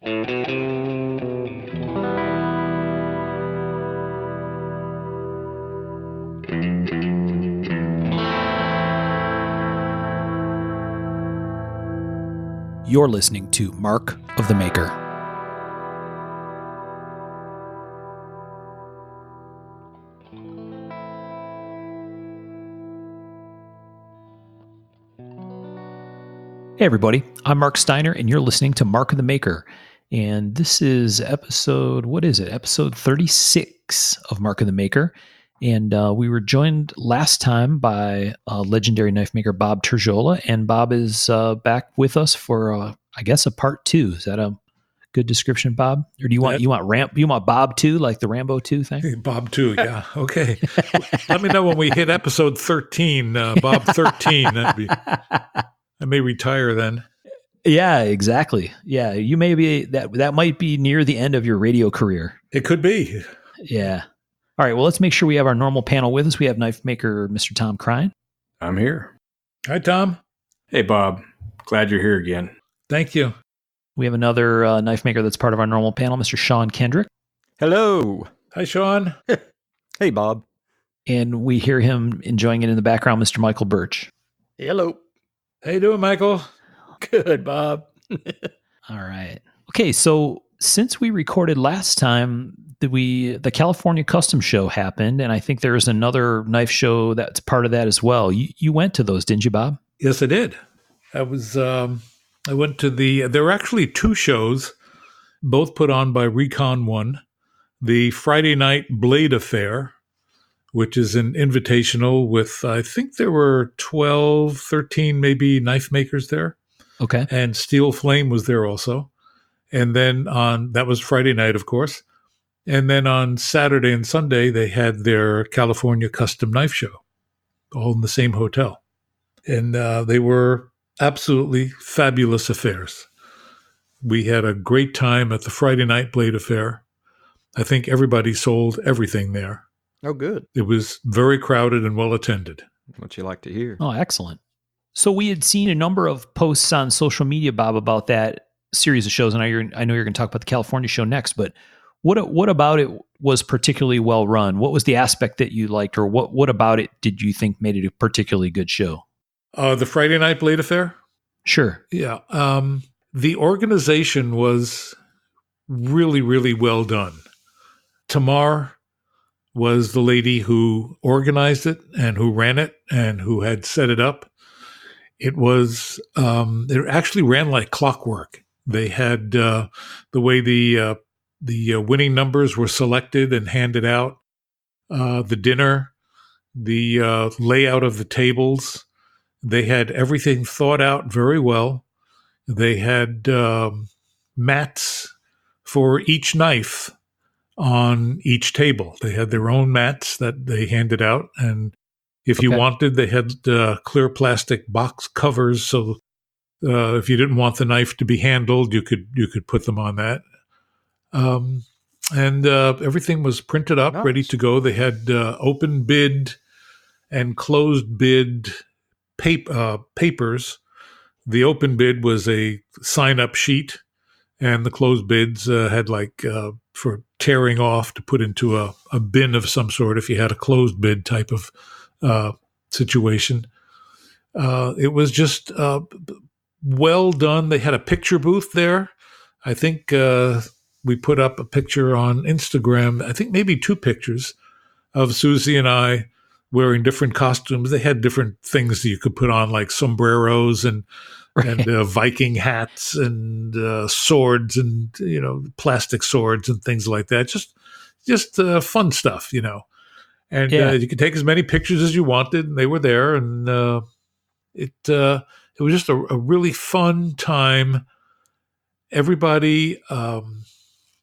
You're listening to Mark of the Maker. Hey everybody, I'm Mark Steiner and you're listening to Mark of the Maker. And this is episode 36 of Mark of the Maker. And we were joined last time by legendary knife maker Bob Terzuola, and Bob is back with us for, I guess, a part 2. Is that a good description, Bob? Or do you want Bob 2, like the Rambo 2 thing? Bob 2, yeah. Okay. Let me know when we hit episode 13, Bob 13. I may retire then. Yeah, exactly. Yeah, you may be that might be near the end of your radio career. It could be. Yeah. All right, well, let's make sure we have our normal panel with us. We have knife maker Mr. Tom Krein. I'm here. Hi, Tom. Hey, Bob. Glad you're here again. Thank you. We have another knife maker that's part of our normal panel, Mr. Sean Kendrick. Hello. Hi, Sean. Hey, Bob. And we hear him enjoying it in the background, Mr. Michael Birch. Hello. How you doing, Michael? Good, Bob. All right. Okay, so since we recorded last time, the California Custom Show happened, and I think there's another knife show that's part of that as well. You went to those, didn't you, Bob? Yes, I did. I went to there were actually 2 shows, both put on by Recon One. The Friday night Blade Affair, which is an invitational with, I think there were 12, 13 maybe knife makers there. Okay. And Steel Flame was there also. And then that was Friday night, of course. And then on Saturday and Sunday, they had their California Custom Knife Show, all in the same hotel. And they were absolutely fabulous affairs. We had a great time at the Friday night Blade Affair. I think everybody sold everything there. Oh, good. It was very crowded and well attended. What you like to hear. Oh, excellent. So we had seen a number of posts on social media, Bob, about that series of shows. And I know you're going to talk about the California show next, but what about it was particularly well run? What was the aspect that you liked, or what about it did you think made it a particularly good show? The Friday night Blade Affair? Sure. Yeah. The organization was really, really well done. Tamar was the lady who organized it and who ran it and who had set it up. It was, it actually ran like clockwork. They had the way the winning numbers were selected and handed out, the dinner, the layout of the tables. They had everything thought out very well. They had mats for each knife on each table. They had their own mats that they handed out. And if you wanted, they had clear plastic box covers. So if you didn't want the knife to be handled, you could put them on that. And everything was printed up, ready to go. They had open bid and closed bid papers. The open bid was a sign-up sheet, and the closed bids had for tearing off to put into a bin of some sort if you had a closed bid type of situation. It was just well done. They had a picture booth there. I think we put up a picture on Instagram, I think maybe 2 pictures of Susie and I wearing different costumes. They had different things that you could put on, like sombreros and Viking hats and swords and, plastic swords and things like that. Just fun stuff, And you could take as many pictures as you wanted, and they were there. And it was just a really fun time. Everybody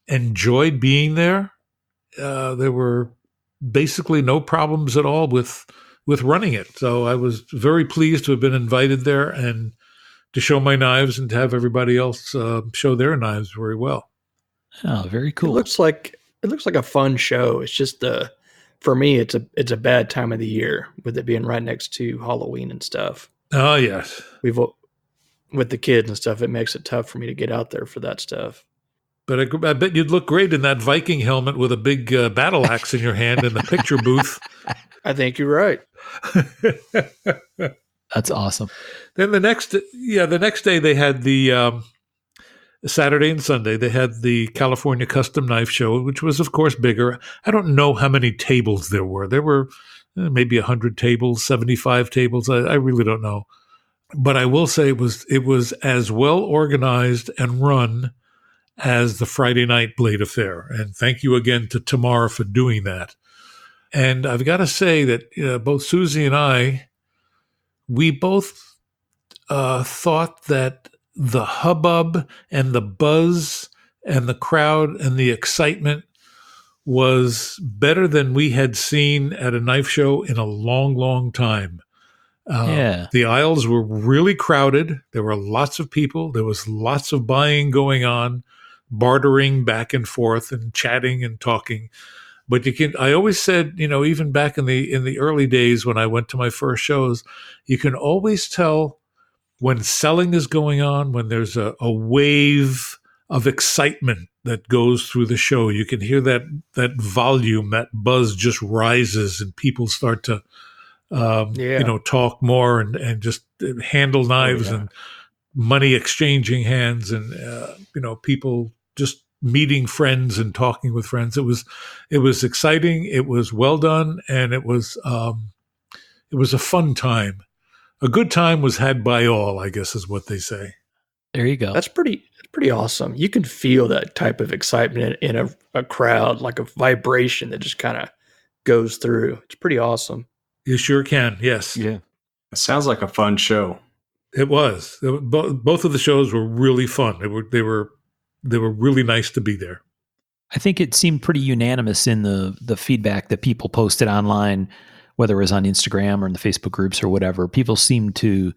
enjoyed being there. There were basically no problems at all with running it. So I was very pleased to have been invited there and to show my knives and to have everybody else show their knives very well. Oh, very cool. It looks like a fun show. It's just for me, it's a bad time of the year with it being right next to Halloween and stuff. Oh, yes. With the kids and stuff, it makes it tough for me to get out there for that stuff. But I bet you'd look great in that Viking helmet with a big battle axe in your hand in the picture booth. I think you're right. That's awesome. Then the next day they had the Saturday and Sunday, they had the California Custom Knife Show, which was, of course, bigger. I don't know how many tables there were. There were maybe 100 tables, 75 tables. I really don't know. But I will say it was as well organized and run as the Friday night Blade Affair. And thank you again to Tamar for doing that. And I've got to say that both Susie and I, we both thought that the hubbub and the buzz and the crowd and the excitement was better than we had seen at a knife show in a long, long time. The aisles were really crowded. There were lots of people. There was lots of buying going on, bartering back and forth and chatting and talking. But I always said, even back in the early days when I went to my first shows, you can always tell when selling is going on, when there's a wave of excitement that goes through the show. You can hear that volume, that buzz just rises, and people start to talk more and just handle knives and money exchanging hands, and people just meeting friends and talking with friends. It was exciting. It was well done, and it was a fun time. A good time was had by all, I guess is what they say. There you go. That's pretty awesome. You can feel that type of excitement in a crowd, like a vibration that just kind of goes through. It's pretty awesome. You sure can. Yes. Yeah. It sounds like a fun show. It was. Both of the shows were really fun. They were really nice to be there. I think it seemed pretty unanimous in the feedback that people posted online, whether it was on Instagram or in the Facebook groups or whatever. People seemed to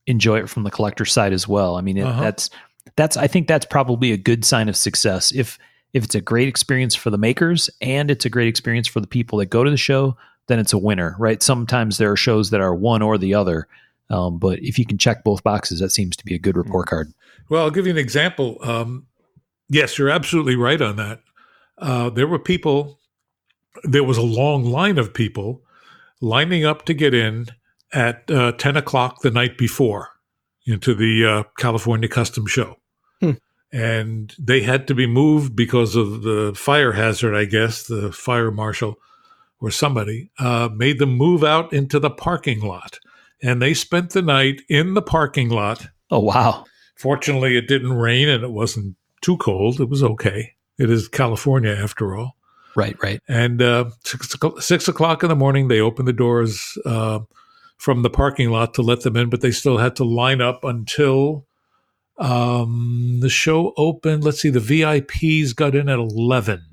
enjoy it from the collector side as well. I mean, I think that's probably a good sign of success. If it's a great experience for the makers and it's a great experience for the people that go to the show, then it's a winner, right? Sometimes there are shows that are one or the other. But if you can check both boxes, that seems to be a good report card. Well, I'll give you an example. Yes, you're absolutely right on that. There was a long line of people lining up to get in at 10 o'clock the night before into the California Custom Show. And they had to be moved because of the fire hazard, I guess. The fire marshal or somebody made them move out into the parking lot. And they spent the night in the parking lot. Oh, wow. Fortunately, it didn't rain and it wasn't too cold. It was okay. It is California after all. Right. And 6 o'clock in the morning, they opened the doors from the parking lot to let them in, but they still had to line up until the show opened. Let's see, the VIPs got in at 11.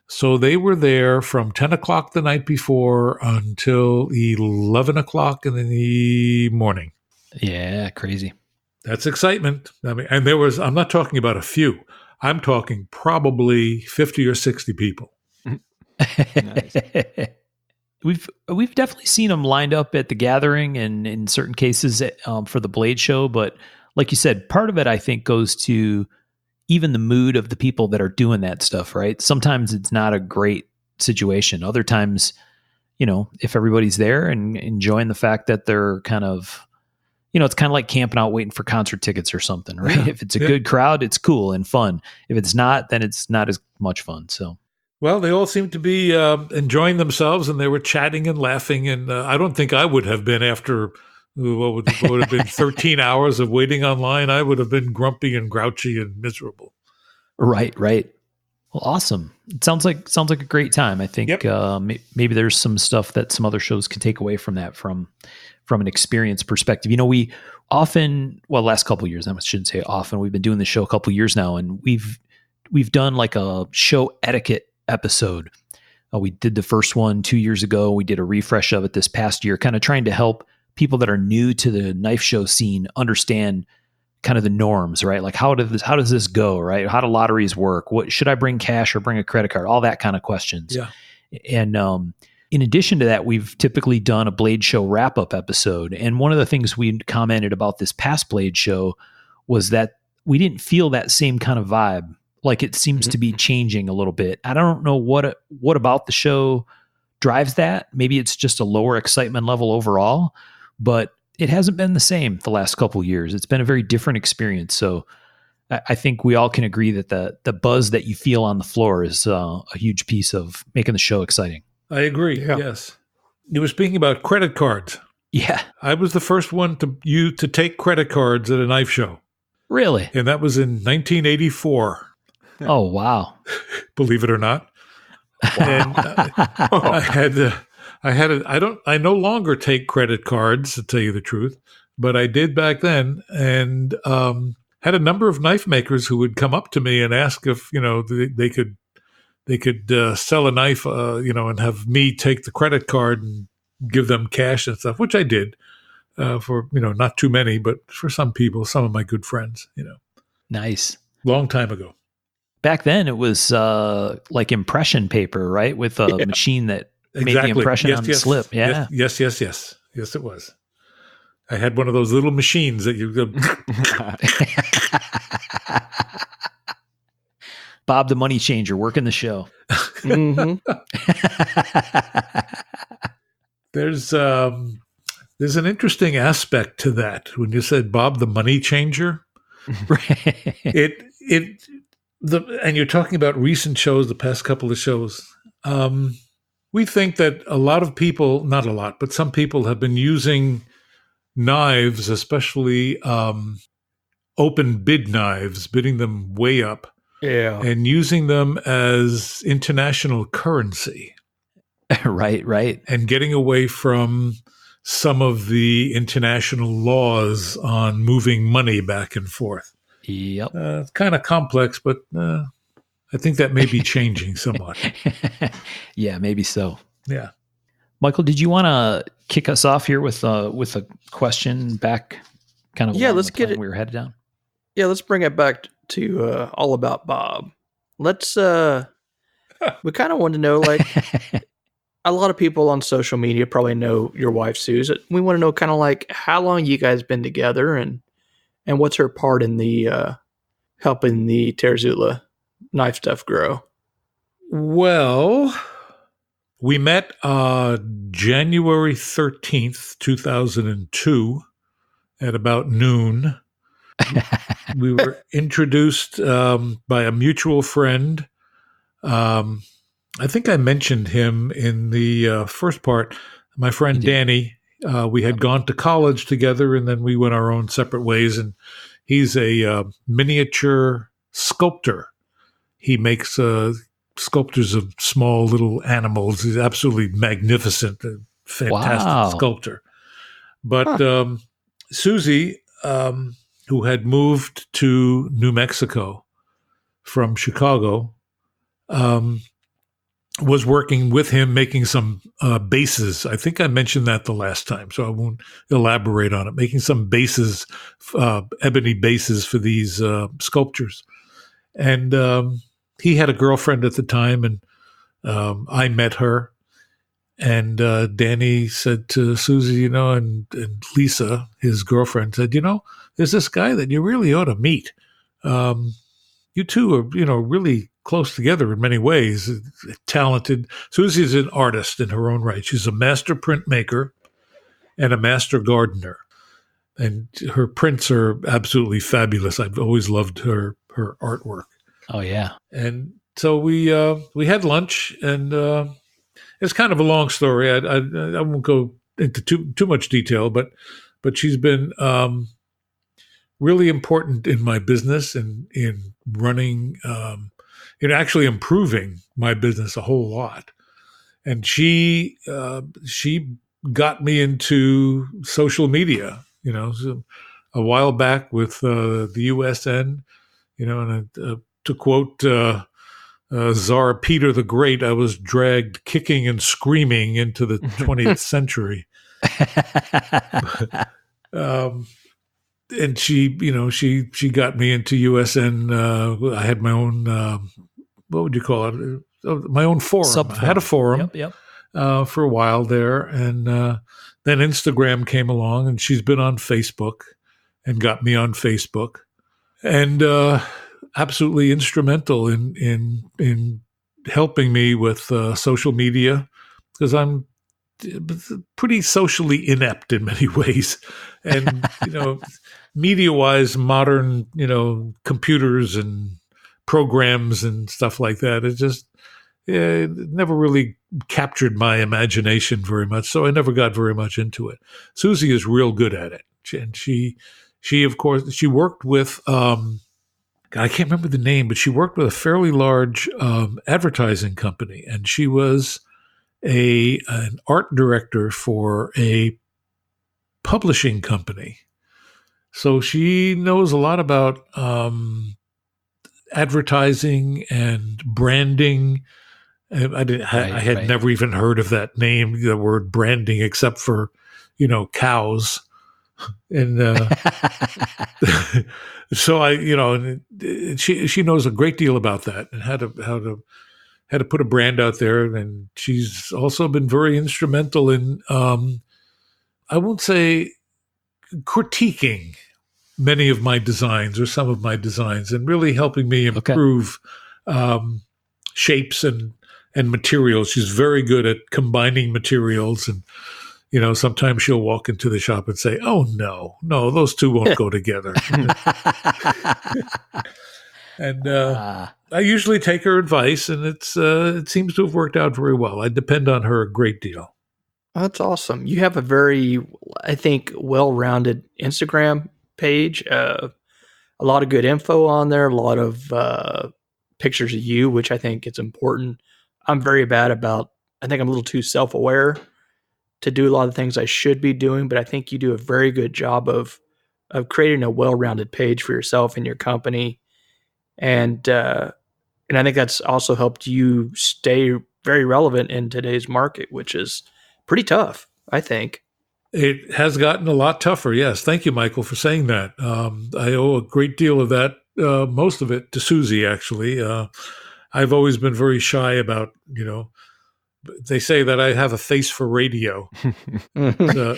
So they were there from 10 o'clock the night before until 11 o'clock in the morning. Yeah, crazy. That's excitement. I mean, and I'm not talking about a few. I'm talking probably 50 or 60 people. We've definitely seen them lined up at the gathering and in certain cases for the Blade Show. But like you said, part of it, I think, goes to even the mood of the people that are doing that stuff, right? Sometimes it's not a great situation. Other times, if everybody's there and enjoying the fact that they're kind of, it's kind of like camping out waiting for concert tickets or something, right? Yeah, if it's a good crowd, it's cool and fun. If it's not, then it's not as much fun. So, well, they all seem to be enjoying themselves, and they were chatting and laughing. And I don't think I would have been after what would have been 13 hours of waiting online. I would have been grumpy and grouchy and miserable. Right. Well, awesome. It sounds like a great time. I think maybe there's some stuff that some other shows can take away from that from an experience perspective. We often, last couple of years, I shouldn't say often, we've been doing the show a couple of years now, and we've done like a show etiquette episode. We did the first one 2 years ago. We did a refresh of it this past year, kind of trying to help people that are new to the knife show scene understand kind of the norms, right? Like how does this go, right? How do lotteries work? What should I bring cash or bring a credit card? All that kind of questions. Yeah. And in addition to that, we've typically done a Blade Show wrap-up episode. And one of the things we commented about this past Blade Show was that we didn't feel that same kind of vibe like it seems to be changing a little bit. I don't know what about the show drives that. Maybe it's just a lower excitement level overall, but it hasn't been the same the last couple of years. It's been a very different experience. So I think we all can agree that the buzz that you feel on the floor is a huge piece of making the show exciting. I agree. Yeah. Yes. You were speaking about credit cards. Yeah. I was the first one to take credit cards at a knife show, Really? and that was in 1984. Oh, wow. Believe it or not. And I no longer take credit cards, to tell you the truth, but I did back then, and had a number of knife makers who would come up to me and ask if they could sell a knife, and have me take the credit card and give them cash and stuff, which I did for not too many, but for some people, some of my good friends, Nice. long time ago. Back then, it was like impression paper, right? With a machine that made the impression on the slip. Yeah. Yes, it was. I had one of those little machines that you go. Bob the money changer working the show. Mm-hmm. There's an interesting aspect to that when you said Bob the money changer. And you're talking about recent shows, the past couple of shows. We think that a lot of people, not a lot, but some people have been using knives, especially open bid knives, bidding them way up, and using them as international currency. Right. And getting away from some of the international laws on moving money back and forth. Yep. It's kind of complex, but I think that may be changing somewhat. Yeah, maybe so. Yeah. Michael, did you want to kick us off here with a question back kind of let's get it. We were headed down. Yeah, let's bring it back to all about Bob. Let's we kind of want to know, like, a lot of people on social media probably know your wife, Suze. We want to know kind of like how long you guys been together and what's her part in the helping the Terzuola knife stuff grow. Well, we met January 13th, 2002 at about noon. We were introduced by a mutual friend. I think I mentioned him in the first part. My friend Danny, we had gone to college together, and then we went our own separate ways. And he's a miniature sculptor. He makes sculptures of small little animals. He's absolutely magnificent, fantastic sculptor. But Susie, who had moved to New Mexico from Chicago, was working with him making some bases. I think I mentioned that the last time, so I won't elaborate on it. Making some bases, ebony bases for these sculptures. And he had a girlfriend at the time, and I met her. And Danny said to Susie, and Lisa, his girlfriend, said, there's this guy that you really ought to meet. You two are, really close together in many ways, talented. Susie's an artist in her own right. She's a master printmaker and a master gardener. And her prints are absolutely fabulous. I've always loved her artwork. Oh, yeah. And so we had lunch, and it's kind of a long story. I won't go into too much detail, but she's been really important in my business and in running, actually improving my business a whole lot. And she got me into social media, so a while back with the USN, and to quote Tsar Peter the Great, I was dragged kicking and screaming into the 20th century. And she got me into USN. I had my own, what would you call it? My own forum. Subforum. I had a forum Yep. for a while there. And then Instagram came along, and she's been on Facebook and got me on Facebook. And absolutely instrumental in helping me with social media, because I'm pretty socially inept in many ways. And, media-wise, modern, computers and programs and stuff like that, it never really captured my imagination very much. So I never got very much into it. Susie is real good at it. And she of course, she worked with, God, I can't remember the name, but she worked with a fairly large advertising company. And she was an art director for a publishing company. So she knows a lot about advertising and branding. I had never even heard of that name, the word branding, except for, cows. And so she knows a great deal about that and how to put a brand out there. And she's also been very instrumental in, I won't say critiquing many of my designs or some of my designs, and really helping me improve shapes and materials. She's very good at combining materials, and sometimes she'll walk into the shop and say, "Oh no, those two won't go together." And I usually take her advice, and it seems to have worked out very well. I depend on her a great deal. That's awesome. You have a very, I think, well-rounded Instagram page. A lot of good info on there. A lot of pictures of you, which I think it's important. I'm very bad about. I think I'm a little too self-aware to do a lot of things I should be doing, but I think you do a very good job of creating a well-rounded page for yourself and your company, and I think that's also helped you stay very relevant in today's market, which is pretty tough, I think. It has gotten a lot tougher. Yes. Thank you, Michael, for saying that. I owe a great deal of that, most of it, to Susie, actually. I've always been very shy about, they say that I have a face for radio. No.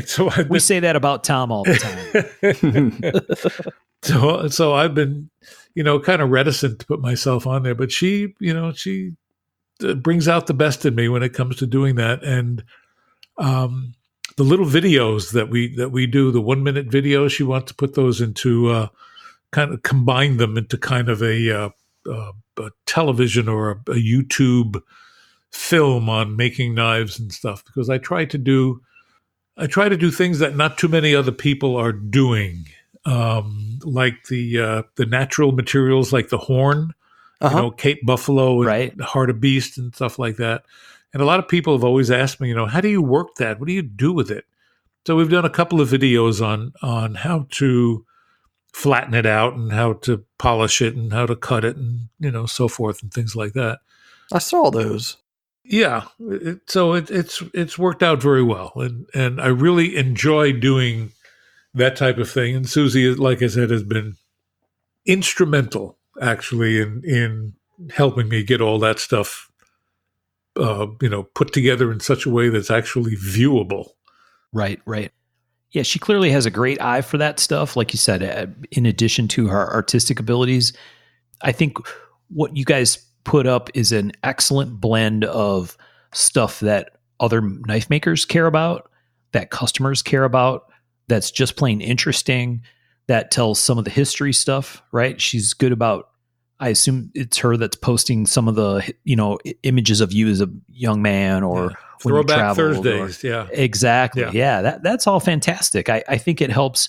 So we say that about Tom all the time. So I've been, kind of reticent to put myself on there, but she brings out the best in me when it comes to doing that. And the little videos that we do, the 1-minute videos, she wants to put those into kind of combine them into kind of a television or a YouTube film on making knives and stuff, because I try to do things that not too many other people are doing, like the natural materials, like the horn. Cape buffalo and heart of beast and stuff like that. And a lot of people have always asked me, how do you work that? What do you do with it? So we've done a couple of videos on how to flatten it out and how to polish it and how to cut it and, so forth and things like that. I saw those. Yeah. It's worked out very well. And I really enjoy doing that type of thing. And Susie, like I said, has been instrumental actually in helping me get all that stuff, put together in such a way that's actually viewable. Right. Yeah, she clearly has a great eye for that stuff. Like you said, in addition to her artistic abilities, I think what you guys put up is an excellent blend of stuff that other knife makers care about, that customers care about, that's just plain interesting, that tells some of the history stuff, right? She's good about, I assume it's her that's posting some of the, images of you as a young man or when you Throwback traveled. Thursdays, yeah. Exactly. Yeah, that's all fantastic. I think it helps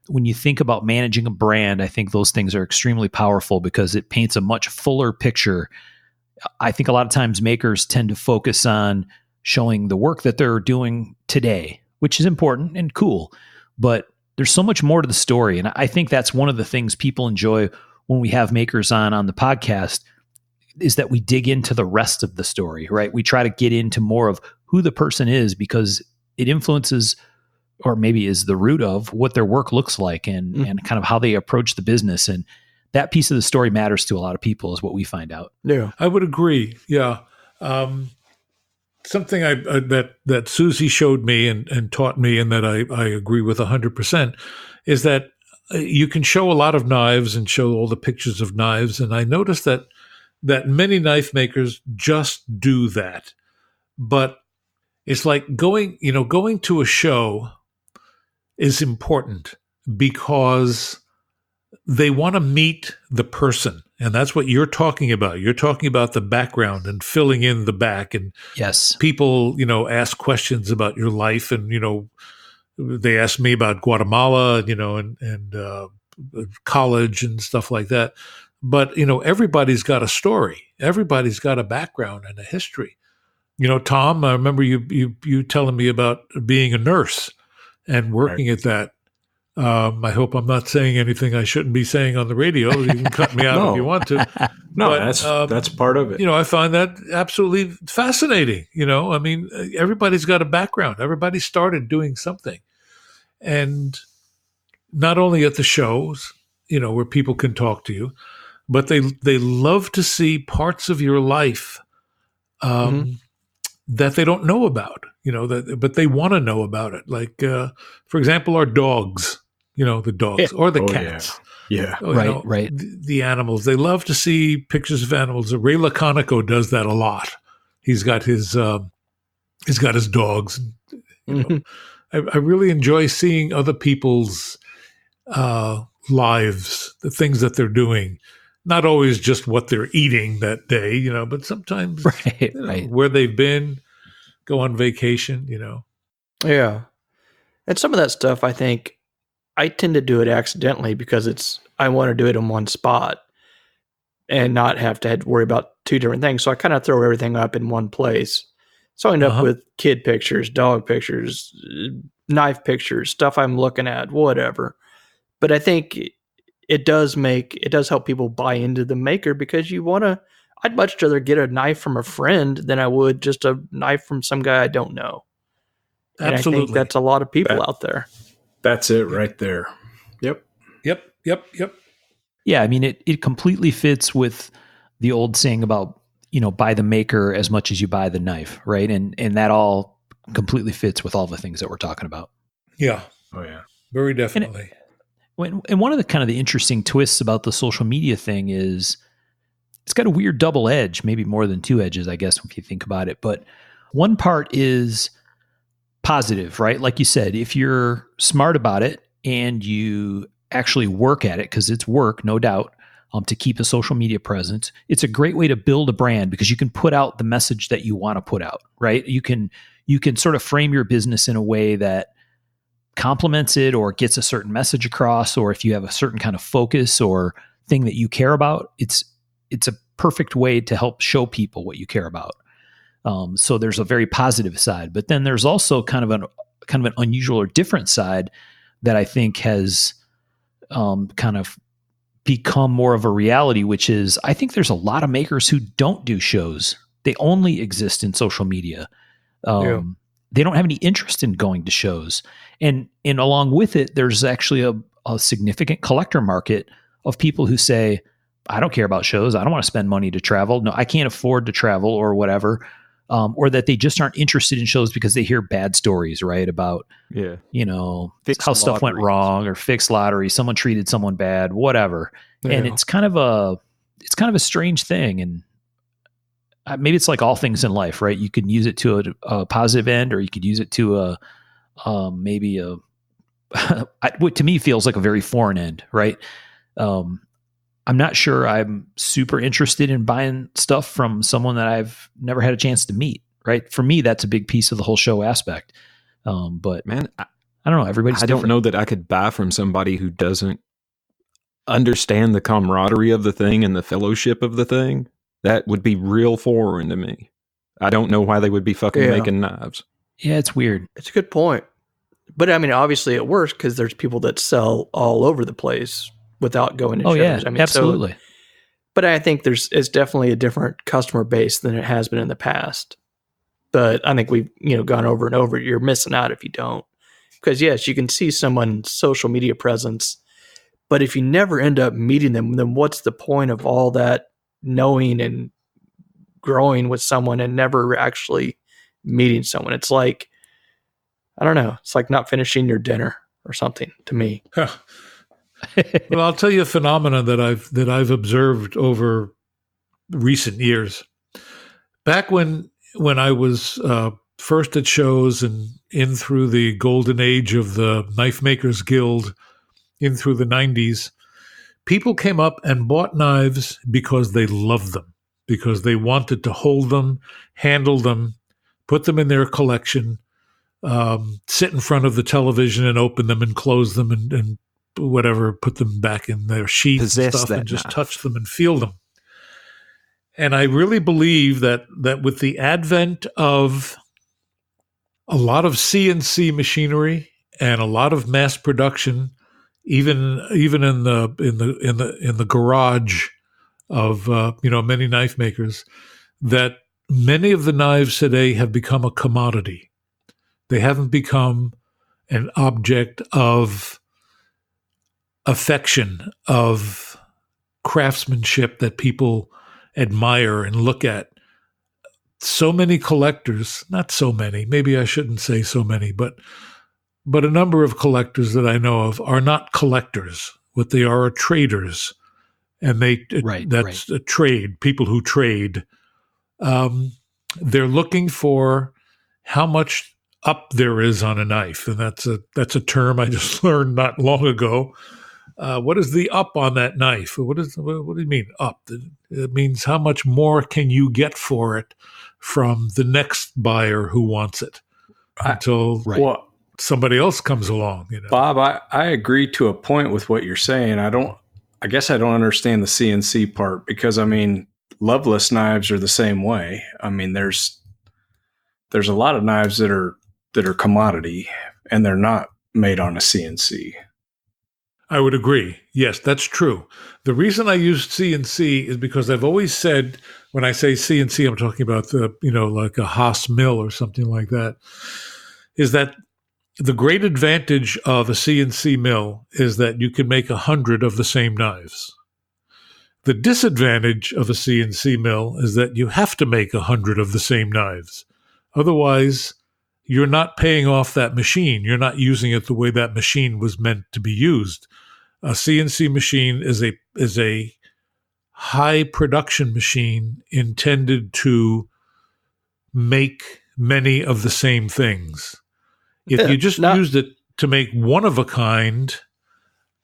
when you think about managing a brand. I think those things are extremely powerful because it paints a much fuller picture. I think a lot of times makers tend to focus on showing the work that they're doing today, which is important and cool, but there's so much more to the story. And I think that's one of the things people enjoy when we have makers on the podcast, is that we dig into the rest of the story, right? We try to get into more of who the person is, because it influences, or maybe is the root of, what their work looks like and kind of how they approach the business. And that piece of the story matters to a lot of people, is what we find out. Yeah, I would agree. Yeah. Something that Susie showed me and taught me, and that I agree with 100%, is that you can show a lot of knives and show all the pictures of knives. And I noticed that many knife makers just do that. But it's like going to a show is important because they want to meet the person. And that's what you're talking about. You're talking about the background and filling in the back. And Yes. people, ask questions about your life. And, they asked me about Guatemala, and college and stuff like that. But, everybody's got a story. Everybody's got a background and a history. Tom, I remember you telling me about being a nurse and working at that. I hope I'm not saying anything I shouldn't be saying on the radio. You can cut me out No. if you want to. No, But, that's part of it. I find that absolutely fascinating. Everybody's got a background. Everybody started doing something. And not only at the shows, where people can talk to you, but they love to see parts of your life that they don't know about, but they want to know about it. Like, for example, our dogs, the dogs or the cats. Yeah. Right. The animals. They love to see pictures of animals. Ray Laconico does that a lot. He's got his dogs. I really enjoy seeing other people's lives, the things that they're doing. Not always just what they're eating that day, but sometimes where they've been, go on vacation, Yeah. And some of that stuff, I think, I tend to do it accidentally because I want to do it in one spot and not have to worry about two different things. So I kind of throw everything up in one place. So I end up with kid pictures, dog pictures, knife pictures, stuff I'm looking at, whatever. But I think it does help people buy into the maker because I'd much rather get a knife from a friend than I would just a knife from some guy I don't know. And Absolutely. I think that's a lot of people out there. That's it right there. Yep. Yeah, I mean, it completely fits with the old saying about, buy the maker as much as you buy the knife, right? And that all completely fits with all the things that we're talking about. Yeah. Oh, yeah. Very definitely. And one of the interesting twists about the social media thing is it's got a weird double edge, maybe more than two edges, I guess, if you think about it. But one part is positive, right? Like you said, if you're smart about it and you actually work at it, because it's work, no doubt, to keep a social media presence, it's a great way to build a brand because you can put out the message that you want to put out, right? You can sort of frame your business in a way that complements it or gets a certain message across, or if you have a certain kind of focus or thing that you care about, it's a perfect way to help show people what you care about. So there's a very positive side, but then there's also kind of an unusual or different side that I think has kind of become more of a reality, which is I think there's a lot of makers who don't do shows. They only exist in social media. They don't have any interest in going to shows. And along with it, there's actually a significant collector market of people who say, I don't care about shows. I don't want to spend money to travel. No, I can't afford to travel or whatever. Or that they just aren't interested in shows because they hear bad stories, right? About, Fixed how stuff went lotteries. wrong or fixed lottery, someone treated someone bad, whatever. Yeah. And it's kind of a strange thing. And maybe it's like all things in life, right? You can use it to a positive end, or you could use it to what to me feels like a very foreign end, right? I'm not sure I'm super interested in buying stuff from someone that I've never had a chance to meet, right? For me, that's a big piece of the whole show aspect. But Man, I don't know. Everybody's I don't different. know that I could buy from somebody who doesn't understand the camaraderie of the thing and the fellowship of the thing. That would be real foreign to me. I don't know why they would be fucking Yeah. making knives. Yeah, it's weird. It's a good point. But I mean, obviously it works because there's people that sell all over the place without going to Oh shows. yeah, I mean, absolutely. But I think it's definitely a different customer base than it has been in the past. But I think we've gone over and over. You're missing out if you don't, because yes, you can see someone's social media presence, but if you never end up meeting them, then what's the point of all that knowing and growing with someone and never actually meeting someone? It's like, I don't know. It's like not finishing your dinner or something to me. Well, I'll tell you a phenomenon that I've observed over recent years. Back when I was first at shows and in through the golden age of the Knife Makers Guild, in through the 90s, people came up and bought knives because they loved them, because they wanted to hold them, handle them, put them in their collection, sit in front of the television and open them and close them and whatever, put them back in their sheaths and stuff and just touch them and feel them. And I really believe that with the advent of a lot of CNC machinery and a lot of mass production, even in the garage of many knife makers, that many of the knives today have become a commodity. They haven't become an object of affection, of craftsmanship that people admire and look at. So many collectors, not so many, maybe I shouldn't say so many, but a number of collectors that I know of are not collectors. What they are traders. And that's a trade, people who trade. They're looking for how much up there is on a knife. And that's a term I just learned not long ago. What is the up on that knife? What do you mean up? It means how much more can you get for it from the next buyer who wants it until somebody else comes along. Bob, I agree to a point with what you're saying. I guess I don't understand the CNC part because loveless knives are the same way. There's a lot of knives that are commodity and they're not made on a CNC. I would agree. Yes, that's true. The reason I use CNC is because I've always said, when I say CNC, I'm talking about like a Haas mill or something like that, is that the great advantage of a CNC mill is that you can make 100 of the same knives. The disadvantage of a CNC mill is that you have to make 100 of the same knives. Otherwise, you're not paying off that machine. You're not using it the way that machine was meant to be used. A CNC machine is a high production machine intended to make many of the same things. If you just used it to make one of a kind,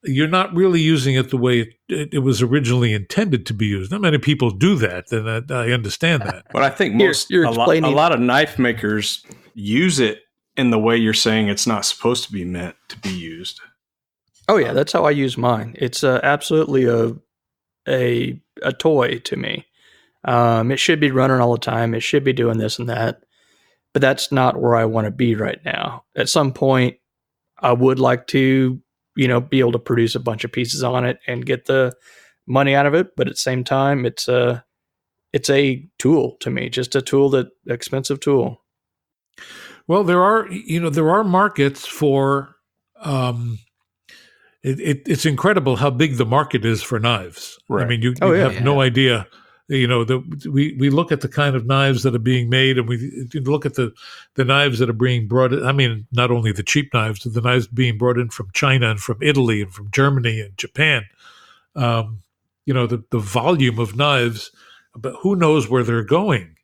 you're not really using it the way it was originally intended to be used. Not many people do that, and I understand that. But I think a lot of knife makers use it in the way you're saying it's not supposed to be meant to be used. Oh yeah, that's how I use mine. It's absolutely a toy to me. It should be running all the time. It should be doing this and that. But that's not where I want to be right now. At some point, I would like to, be able to produce a bunch of pieces on it and get the money out of it. But at the same time, it's a tool to me, just a tool, expensive tool. Well, there are markets for. It's incredible how big the market is for knives. Right. You have no idea. We look at the kind of knives that are being made, and we look at the knives that are being brought in. Not only the cheap knives, but the knives being brought in from China and from Italy and from Germany and Japan. The volume of knives, but who knows where they're going?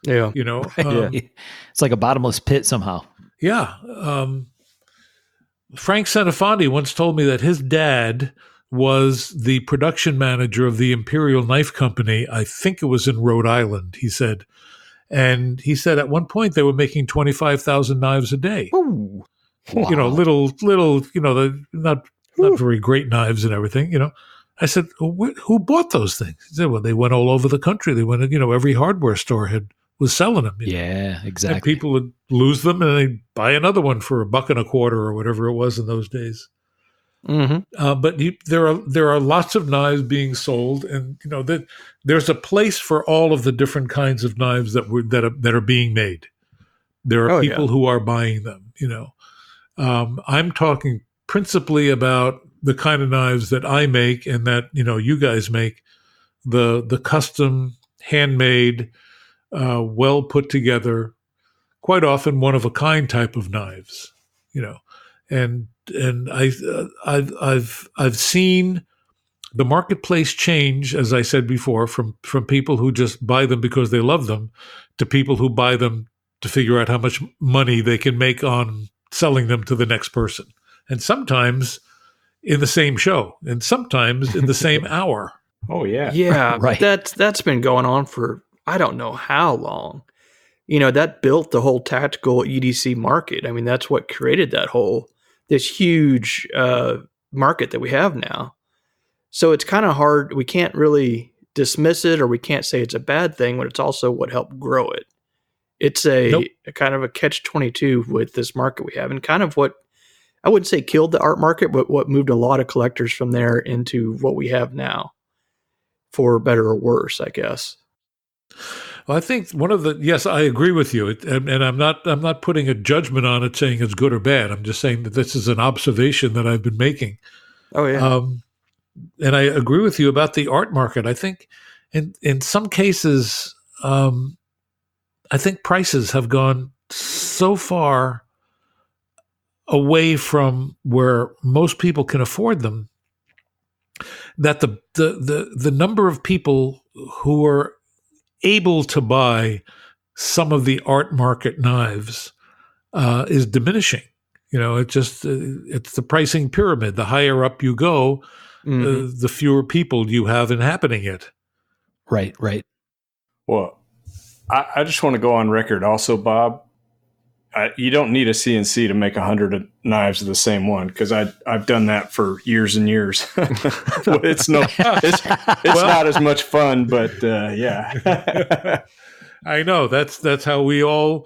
Yeah. It's like a bottomless pit somehow. Yeah. Frank Senefanti once told me that his dad was the production manager of the Imperial Knife Company. I think it was in Rhode Island, he said. And he said at one point they were making 25,000 knives a day. Ooh. Wow. Little, not very great knives and everything, I said, who bought those things? He said, well, they went all over the country. They went, every hardware store was selling them. Yeah, exactly. And people would lose them and they'd buy another one for $1.25 or whatever it was in those days. Mm-hmm. But there are lots of knives being sold, and there's a place for all of the different kinds of knives that are being made. There are people who are buying them. I'm talking principally about the kind of knives that I make and that you guys make, the custom, handmade, well put together, quite often one of a kind type of knives. And I've seen the marketplace change, as I said before, from people who just buy them because they love them to people who buy them to figure out how much money they can make on selling them to the next person. And sometimes in the same show, and sometimes in the same hour. Oh yeah. Yeah, Right. That's been going on for I don't know how long. That built the whole tactical EDC market. I mean, that's what created this huge market that we have now. So it's kind of hard. We can't really dismiss it, or we can't say it's a bad thing, but it's also what helped grow it. It's a kind of a catch-22 with this market we have, and kind of what I wouldn't say killed the art market, but what moved a lot of collectors from there into what we have now, for better or worse, I guess. Well, I think yes, I agree with you, and I'm not putting a judgment on it, saying it's good or bad. I'm just saying that this is an observation that I've been making. Oh yeah. And I agree with you about the art market. I think in some cases, I think prices have gone so far away from where most people can afford them that the number of people who are able to buy some of the art market knives is diminishing. It's the pricing pyramid. The higher up you go, the fewer people you have inhabiting it. Right. Well, I just want to go on record also, Bob. You don't need a CNC to make 100 knives of the same one, because I've done that for years and years. It's not as much fun, but yeah. I know that's how we all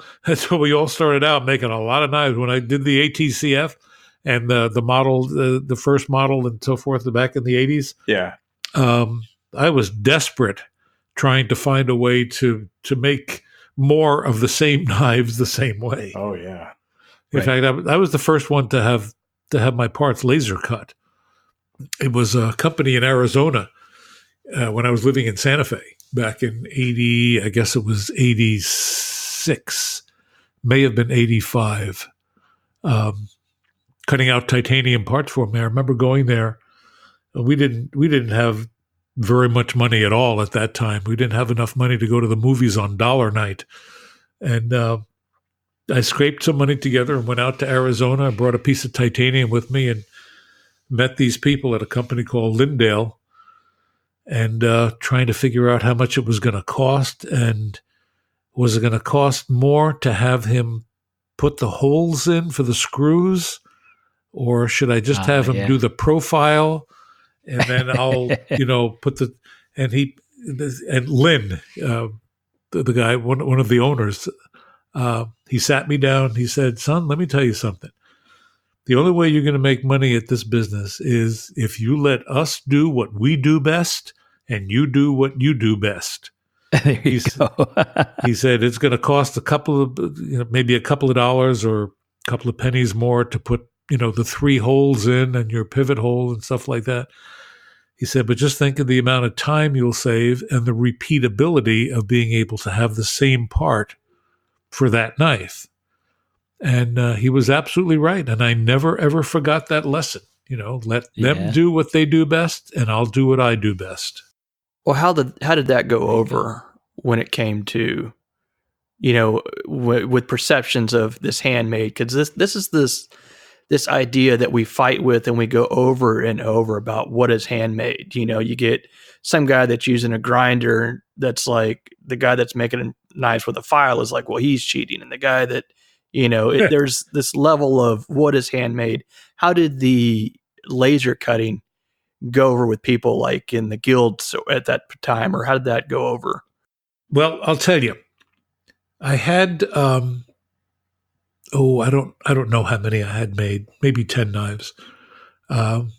started out, making a lot of knives. When I did the ATCF and the model, the first model and so forth, back in the 80s. Yeah. I was desperate trying to find a way to make more of the same knives the same way. Oh yeah. In fact, I was the first one to have my parts laser cut. It was a company in Arizona when I was living in Santa Fe back in 80. I guess it was 86, may have been 85. Cutting out titanium parts for me. I remember going there. We didn't have very much money at all at that time. We didn't have enough money to go to the movies on dollar night. And I scraped some money together and went out to Arizona. I brought a piece of titanium with me and met these people at a company called Lindale, and trying to figure out how much it was going to cost. And was it going to cost more to have him put the holes in for the screws, or should I just have him do the profile? And then I'll, put and Lynn, the guy, one of the owners, he sat me down. He said, "Son, let me tell you something. The only way you're going to make money at this business is if you let us do what we do best and you do what you do best." There you go. He said, "It's going to cost maybe a couple of dollars or a couple of pennies more to put, the 3 holes in and your pivot hole and stuff like that." He said, "But just think of the amount of time you'll save and the repeatability of being able to have the same part for that knife." And he was absolutely right. And I never, ever forgot that lesson. Let them do what they do best, and I'll do what I do best. Well, how did that go over when it came to, with perceptions of this handmade? Because this is this idea that we fight with, and we go over and over about what is handmade. You get some guy that's using a grinder that's like, the guy that's making knives with a file is like, well, he's cheating. And the guy that, there's this level of what is handmade. How did the laser cutting go over with people like in the guilds at that time, or how did that go over? Well, I'll tell you, I had, I don't know how many I had made, maybe 10 knives. And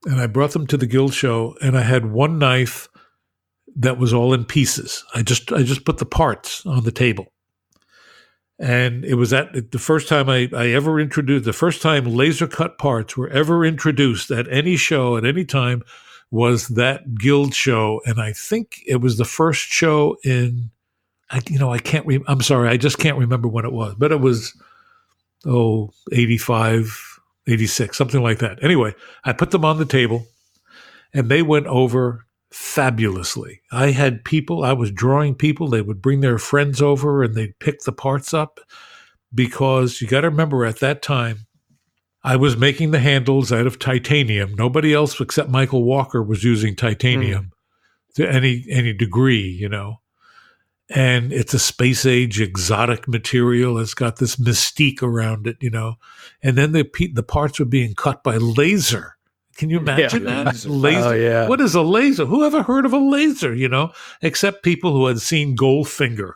I brought them to the guild show, and I had one knife that was all in pieces. I just put the parts on the table. And it was the first time I ever introduced, the first time laser cut parts were ever introduced at any show at any time was that guild show. And I think it was the first show I'm sorry, I just can't remember when it was, but it was, 85, 86, something like that. Anyway, I put them on the table, and they went over fabulously. I had people, I was drawing people, they would bring their friends over and they'd pick the parts up, because you got to remember, at that time, I was making the handles out of titanium. Nobody else except Michael Walker was using titanium to any degree, you know. And it's a space age exotic material. It's got this mystique around it, you know. And then the parts were being cut by laser. Can you imagine that? Laser. Oh, yeah. What is a laser? Who ever heard of a laser, you know? Except people who had seen Goldfinger,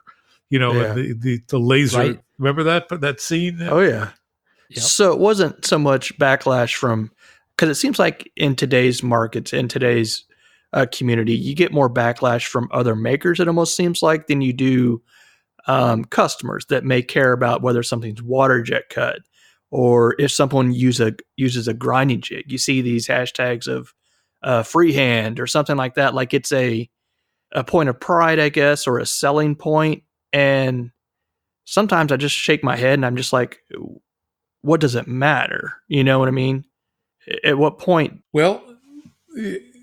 you know, Yeah. and the laser. Right. Remember that scene? Oh, yeah. Yep. So it wasn't so much backlash from, because it seems like in today's markets, in today's community, you get more backlash from other makers, it almost seems like, than you do customers that may care about whether something's water jet cut or if someone uses a grinding jig. You see these hashtags of freehand or something like that, like it's a point of pride, I guess, or a selling point. And sometimes I just shake my head and I'm just like, what does it matter? You know what I mean? At what point? Well,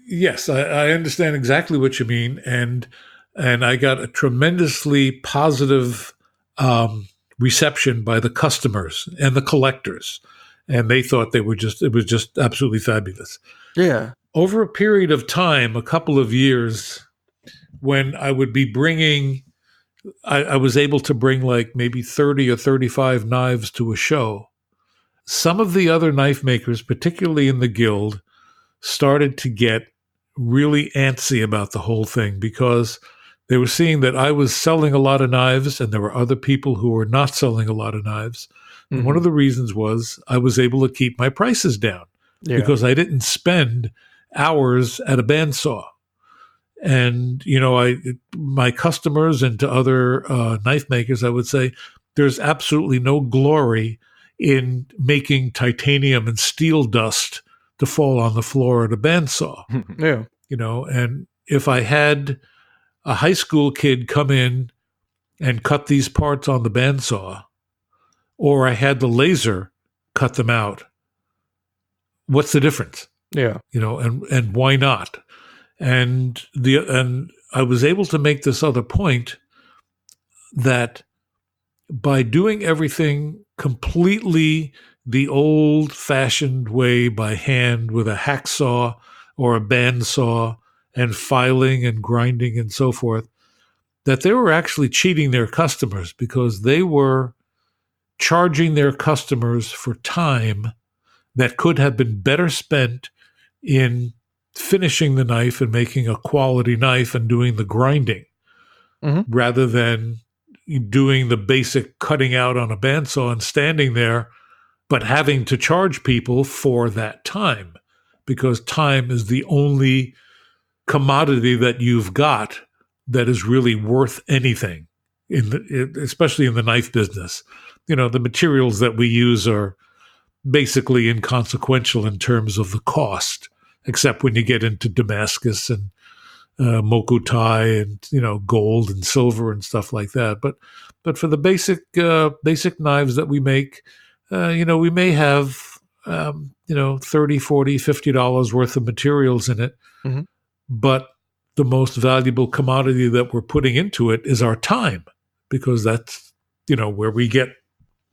yes, I understand exactly what you mean, and I got a tremendously positive reception by the customers and the collectors, and they thought it was just absolutely fabulous. Yeah. Over a period of time, a couple of years, when I would be bringing, I was able to bring like maybe 30 or 35 knives to a show. Some of the other knife makers, particularly in the guild, started to get really antsy about the whole thing, because they were seeing that I was selling a lot of knives and there were other people who were not selling a lot of knives. Mm-hmm. And one of the reasons was I was able to keep my prices down because I didn't spend hours at a bandsaw. And, you know, my customers and to other knife makers, I would say there's absolutely no glory in making titanium and steel dust to fall on the floor at a bandsaw. Yeah. You know, and if I had a high school kid come in and cut these parts on the bandsaw, or I had the laser cut them out, what's the difference? Yeah. You know, and why not? And I was able to make this other point that by doing everything completely the old-fashioned way by hand with a hacksaw or a bandsaw and filing and grinding and so forth, that they were actually cheating their customers, because they were charging their customers for time that could have been better spent in finishing the knife and making a quality knife and doing the grinding, rather than doing the basic cutting out on a bandsaw and standing there, but having to charge people for that time, because time is the only commodity that you've got that is really worth anything, especially in the knife business. You know, the materials that we use are basically inconsequential in terms of the cost, except when you get into Damascus and mokutai and, you know, gold and silver and stuff like that. But for the basic knives that we make, you know, we may have, you know, $30, $40, $50 worth of materials in it. Mm-hmm. But the most valuable commodity that we're putting into it is our time, because that's, you know, where we get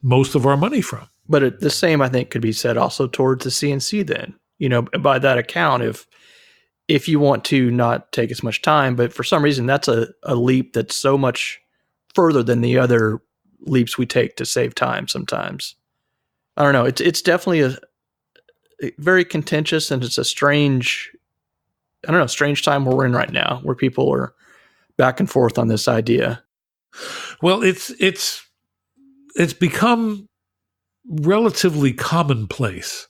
most of our money from. But the same, I think, could be said also towards the CNC then. You know, by that account, if you want to not take as much time, but for some reason that's a leap that's so much further than the other leaps we take to save time sometimes. I don't know. It's definitely a very contentious, and it's a strange time we're in right now, where people are back and forth on this idea. Well, it's become relatively commonplace.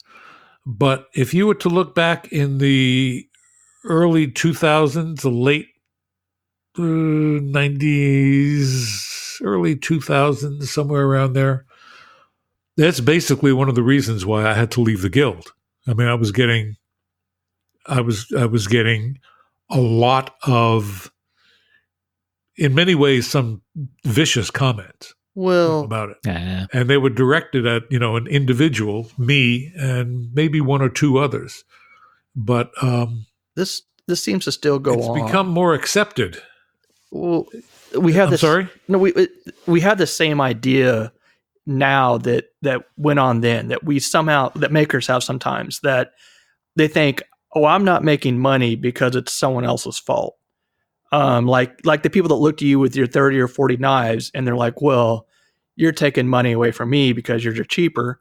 But if you were to look back in the early 2000s, the late 90s, early 2000s, somewhere around there, that's basically one of the reasons why I had to leave the guild. I mean, I was getting a lot of, in many ways, some vicious comments. Well, about it. Yeah. And they were directed at, an individual, me, and maybe one or two others. But this seems to still go it's on. become more accepted. Well, we have I'm this. sorry? No, we have the same idea now that went on then, that makers have sometimes, that they think, oh, I'm not making money because it's someone else's fault. Like the people that look to you with your 30 or 40 knives and they're like, well, you're taking money away from me because you're cheaper.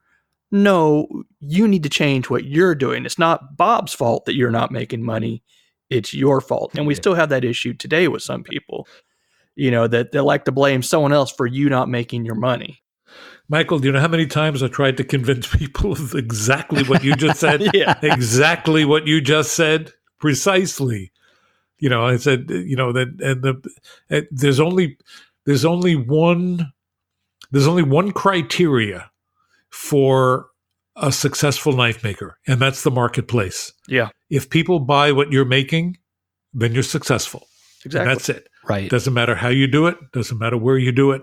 No, you need to change what you're doing. It's not Bob's fault that you're not making money. It's your fault. And we still have that issue today with some people, that they like to blame someone else for you not making your money. Michael, do you know how many times I tried to convince people of exactly what you just said? Yeah. Exactly what you just said. Precisely. I said, there's only one criteria for a successful knife maker, and that's the marketplace. Yeah. If people buy what you're making, then you're successful. Exactly. And that's it. Right. Doesn't matter how you do it. Doesn't matter where you do it.